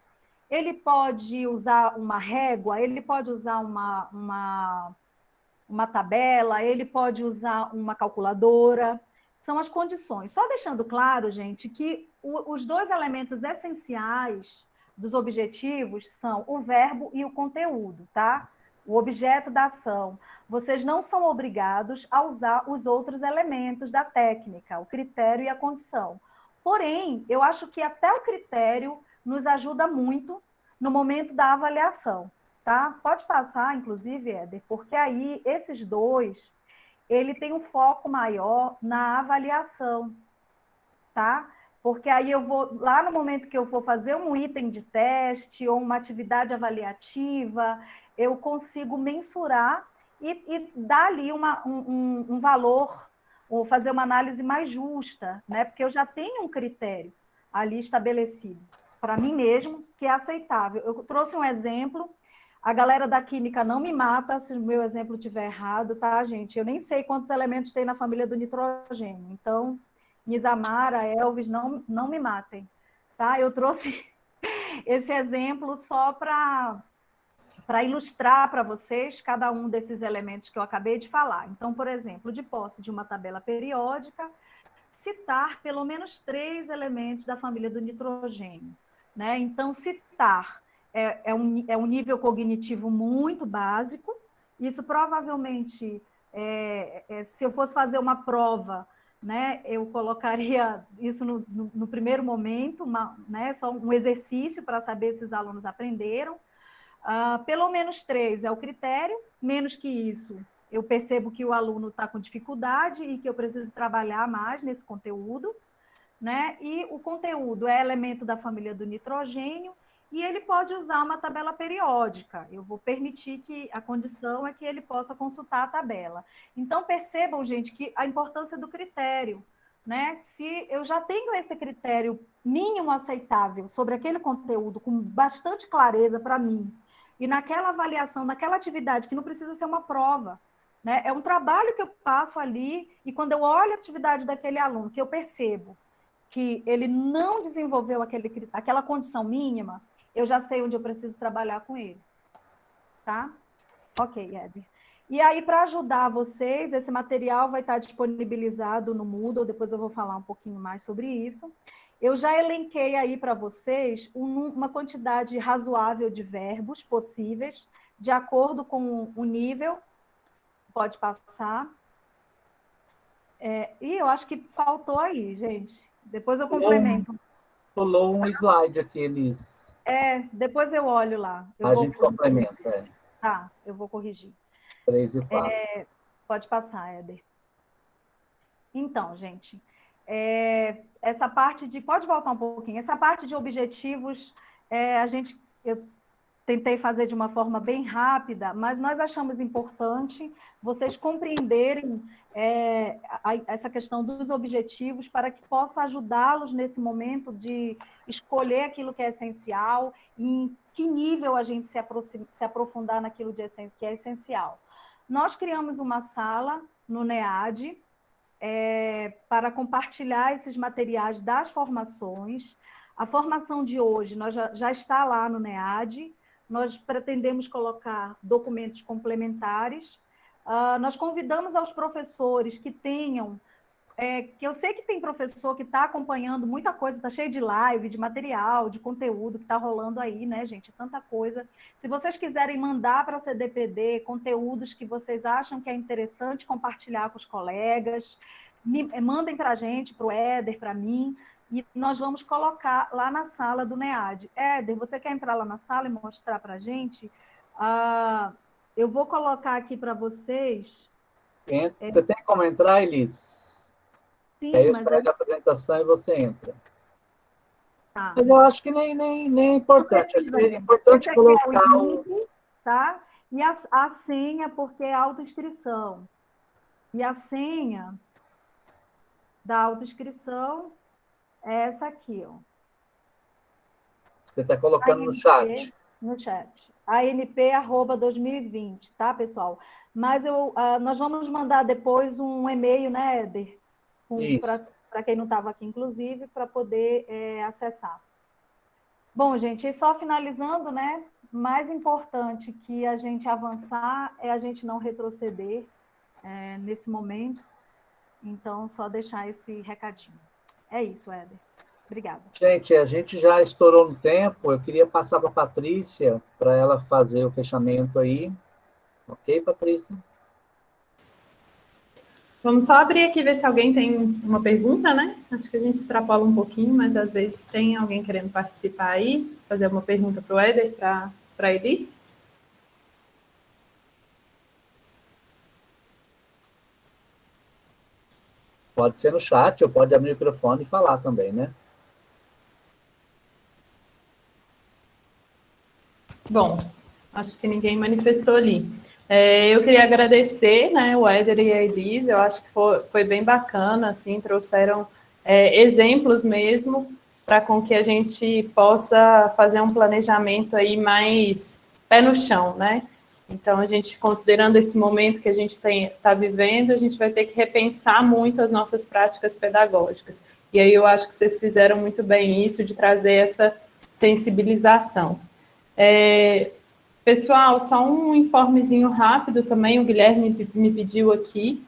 Ele pode usar uma régua? Ele pode usar uma tabela? Ele pode usar uma calculadora? São as condições. Só deixando claro, gente, que os 2 elementos essenciais dos objetivos são o verbo e o conteúdo, tá? O objeto da ação. Vocês não são obrigados a usar os outros elementos da técnica, o critério e a condição. Porém, eu acho que até o critério nos ajuda muito no momento da avaliação, tá? Pode passar, inclusive, Éder, porque aí esses 2, ele tem um foco maior na avaliação, tá? Porque aí eu vou, lá no momento que eu for fazer um item de teste ou uma atividade avaliativa, eu consigo mensurar e dar ali um valor, ou fazer uma análise mais justa, né? Porque eu já tenho um critério ali estabelecido para mim mesmo, que é aceitável. Eu trouxe um exemplo, a galera da química não me mata se o meu exemplo estiver errado, tá, gente? Eu nem sei quantos elementos tem na família do nitrogênio, então, Nisamara, Elvis, não me matem, tá? Eu trouxe esse exemplo só para ilustrar para vocês cada um desses elementos que eu acabei de falar. Então, por exemplo, de posse de uma tabela periódica, citar pelo menos 3 elementos da família do nitrogênio, né? Então, citar é um nível cognitivo muito básico. Isso provavelmente, se eu fosse fazer uma prova, né, eu colocaria isso no primeiro momento, né, só um exercício para saber se os alunos aprenderam. Pelo menos 3 é o critério, menos que isso, eu percebo que o aluno está com dificuldade e que eu preciso trabalhar mais nesse conteúdo, né? E o conteúdo é elemento da família do nitrogênio e ele pode usar uma tabela periódica. Eu vou permitir que a condição é que ele possa consultar a tabela. Então, percebam, gente, que a importância do critério, né? Se eu já tenho esse critério mínimo aceitável sobre aquele conteúdo com bastante clareza para mim, e naquela avaliação, naquela atividade, que não precisa ser uma prova, né? É um trabalho que eu passo ali, e quando eu olho a atividade daquele aluno, que eu percebo que ele não desenvolveu aquela condição mínima, eu já sei onde eu preciso trabalhar com ele. Tá? Ok, Éder. E aí, para ajudar vocês, esse material vai estar disponibilizado no Moodle, depois eu vou falar um pouquinho mais sobre isso. Eu já elenquei aí para vocês uma quantidade razoável de verbos possíveis, de acordo com o nível. Pode passar. E eu acho que faltou aí, gente. Depois eu complemento. Pulou um slide aqui, Elis. Depois eu olho lá. A gente complementa. Tá, eu vou corrigir. 3 e 4. Pode passar, Éder. Então, gente, essa parte de... Pode voltar um pouquinho. Essa parte de objetivos, eu tentei fazer de uma forma bem rápida, mas nós achamos importante vocês compreenderem essa questão dos objetivos para que possa ajudá-los nesse momento de escolher aquilo que é essencial e em que nível a gente se aprofundar naquilo que é essencial. Nós criamos uma sala no NEAD para compartilhar esses materiais das formações. A formação de hoje já está lá no NEAD. Nós pretendemos colocar documentos complementares. Nós convidamos aos professores que tenham... que eu sei que tem professor que está acompanhando muita coisa, está cheio de live, de material, de conteúdo que está rolando aí, né, gente? Tanta coisa. Se vocês quiserem mandar para a CDPD conteúdos que vocês acham que é interessante compartilhar com os colegas, mandem para a gente, para o Éder, para mim, e nós vamos colocar lá na sala do NEAD. Éder, você quer entrar lá na sala e mostrar para a gente? Eu vou colocar aqui para vocês... Você tem como entrar, Elis? Sim, aí eu mas... saio da apresentação e você entra. Tá. Mas eu acho que nem é importante. É importante colocar o link, tá? E a senha, porque é autoinscrição. E a senha da autoinscrição é essa aqui, ó. Você está colocando no chat. No chat. ANP@2020, tá, pessoal? Mas nós vamos mandar depois um e-mail, né, Éder? Para quem não estava aqui, inclusive, para poder acessar. Bom, gente, e só finalizando, né? Mais importante que a gente avançar é a gente não retroceder nesse momento. Então, só deixar esse recadinho. É isso, Éder. Obrigada. Gente, a gente já estourou no tempo. Eu queria passar para a Patrícia, para ela fazer o fechamento aí. Ok, Patrícia? Vamos só abrir aqui e ver se alguém tem uma pergunta, né? Acho que a gente extrapola um pouquinho, mas às vezes tem alguém querendo participar aí, fazer uma pergunta para o Éder, para a Elis. Pode ser no chat, ou pode abrir o microfone e falar também, né? Bom, acho que ninguém manifestou ali. Eu queria agradecer, né, o Éder e a Elis, eu acho que foi bem bacana, assim, trouxeram exemplos mesmo, para com que a gente possa fazer um planejamento aí mais pé no chão, né? Então, a gente, considerando esse momento que a gente está vivendo, a gente vai ter que repensar muito as nossas práticas pedagógicas. E aí eu acho que vocês fizeram muito bem isso, de trazer essa sensibilização. Pessoal, só um informezinho rápido também, o Guilherme me pediu aqui.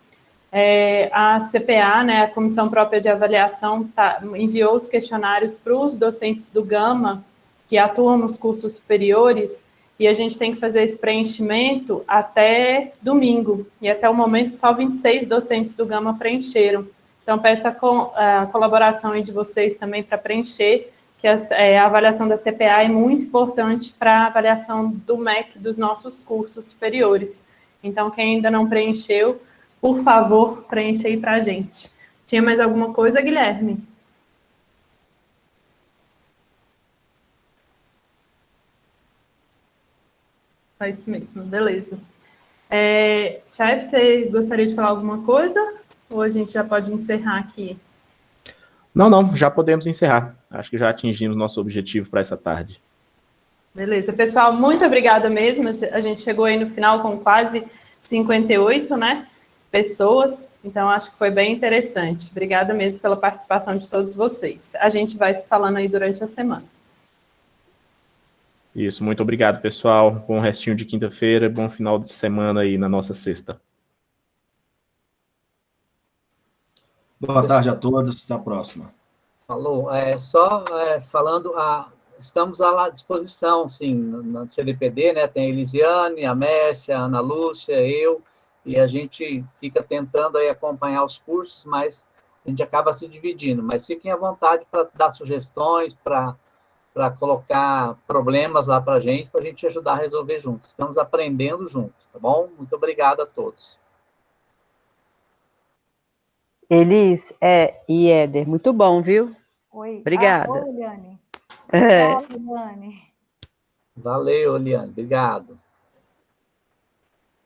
A CPA, né, a Comissão Própria de Avaliação, enviou os questionários para os docentes do Gama, que atuam nos cursos superiores, e a gente tem que fazer esse preenchimento até domingo, e até o momento só 26 docentes do Gama preencheram. Então, peço a colaboração aí de vocês também para preencher, que a avaliação da CPA é muito importante para a avaliação do MEC dos nossos cursos superiores. Então, quem ainda não preencheu, por favor, preencha aí para a gente. Tinha mais alguma coisa, Guilherme? É isso mesmo, beleza. Chefe, você gostaria de falar alguma coisa? Ou a gente já pode encerrar aqui? Não, já podemos encerrar. Acho que já atingimos nosso objetivo para essa tarde. Beleza, pessoal, muito obrigada mesmo. A gente chegou aí no final com quase 58, né, pessoas, então acho que foi bem interessante. Obrigada mesmo pela participação de todos vocês. A gente vai se falando aí durante a semana. Isso, muito obrigado, pessoal. Bom restinho de quinta-feira, bom final de semana aí na nossa sexta. Boa tarde a todos, até a próxima. Falou. Falando, estamos à disposição, sim, na CDPD, né? Tem a Elisiane, a Mércia, a Ana Lúcia, eu, e a gente fica tentando aí acompanhar os cursos, mas a gente acaba se dividindo. Mas fiquem à vontade para dar sugestões, para colocar problemas lá para a gente ajudar a resolver juntos. Estamos aprendendo juntos, tá bom? Muito obrigado a todos. Elis e Éder, muito bom, viu? Oi. Obrigada. Oi, Eliane. É. Tchau, Eliane. Valeu, Eliane. Obrigado.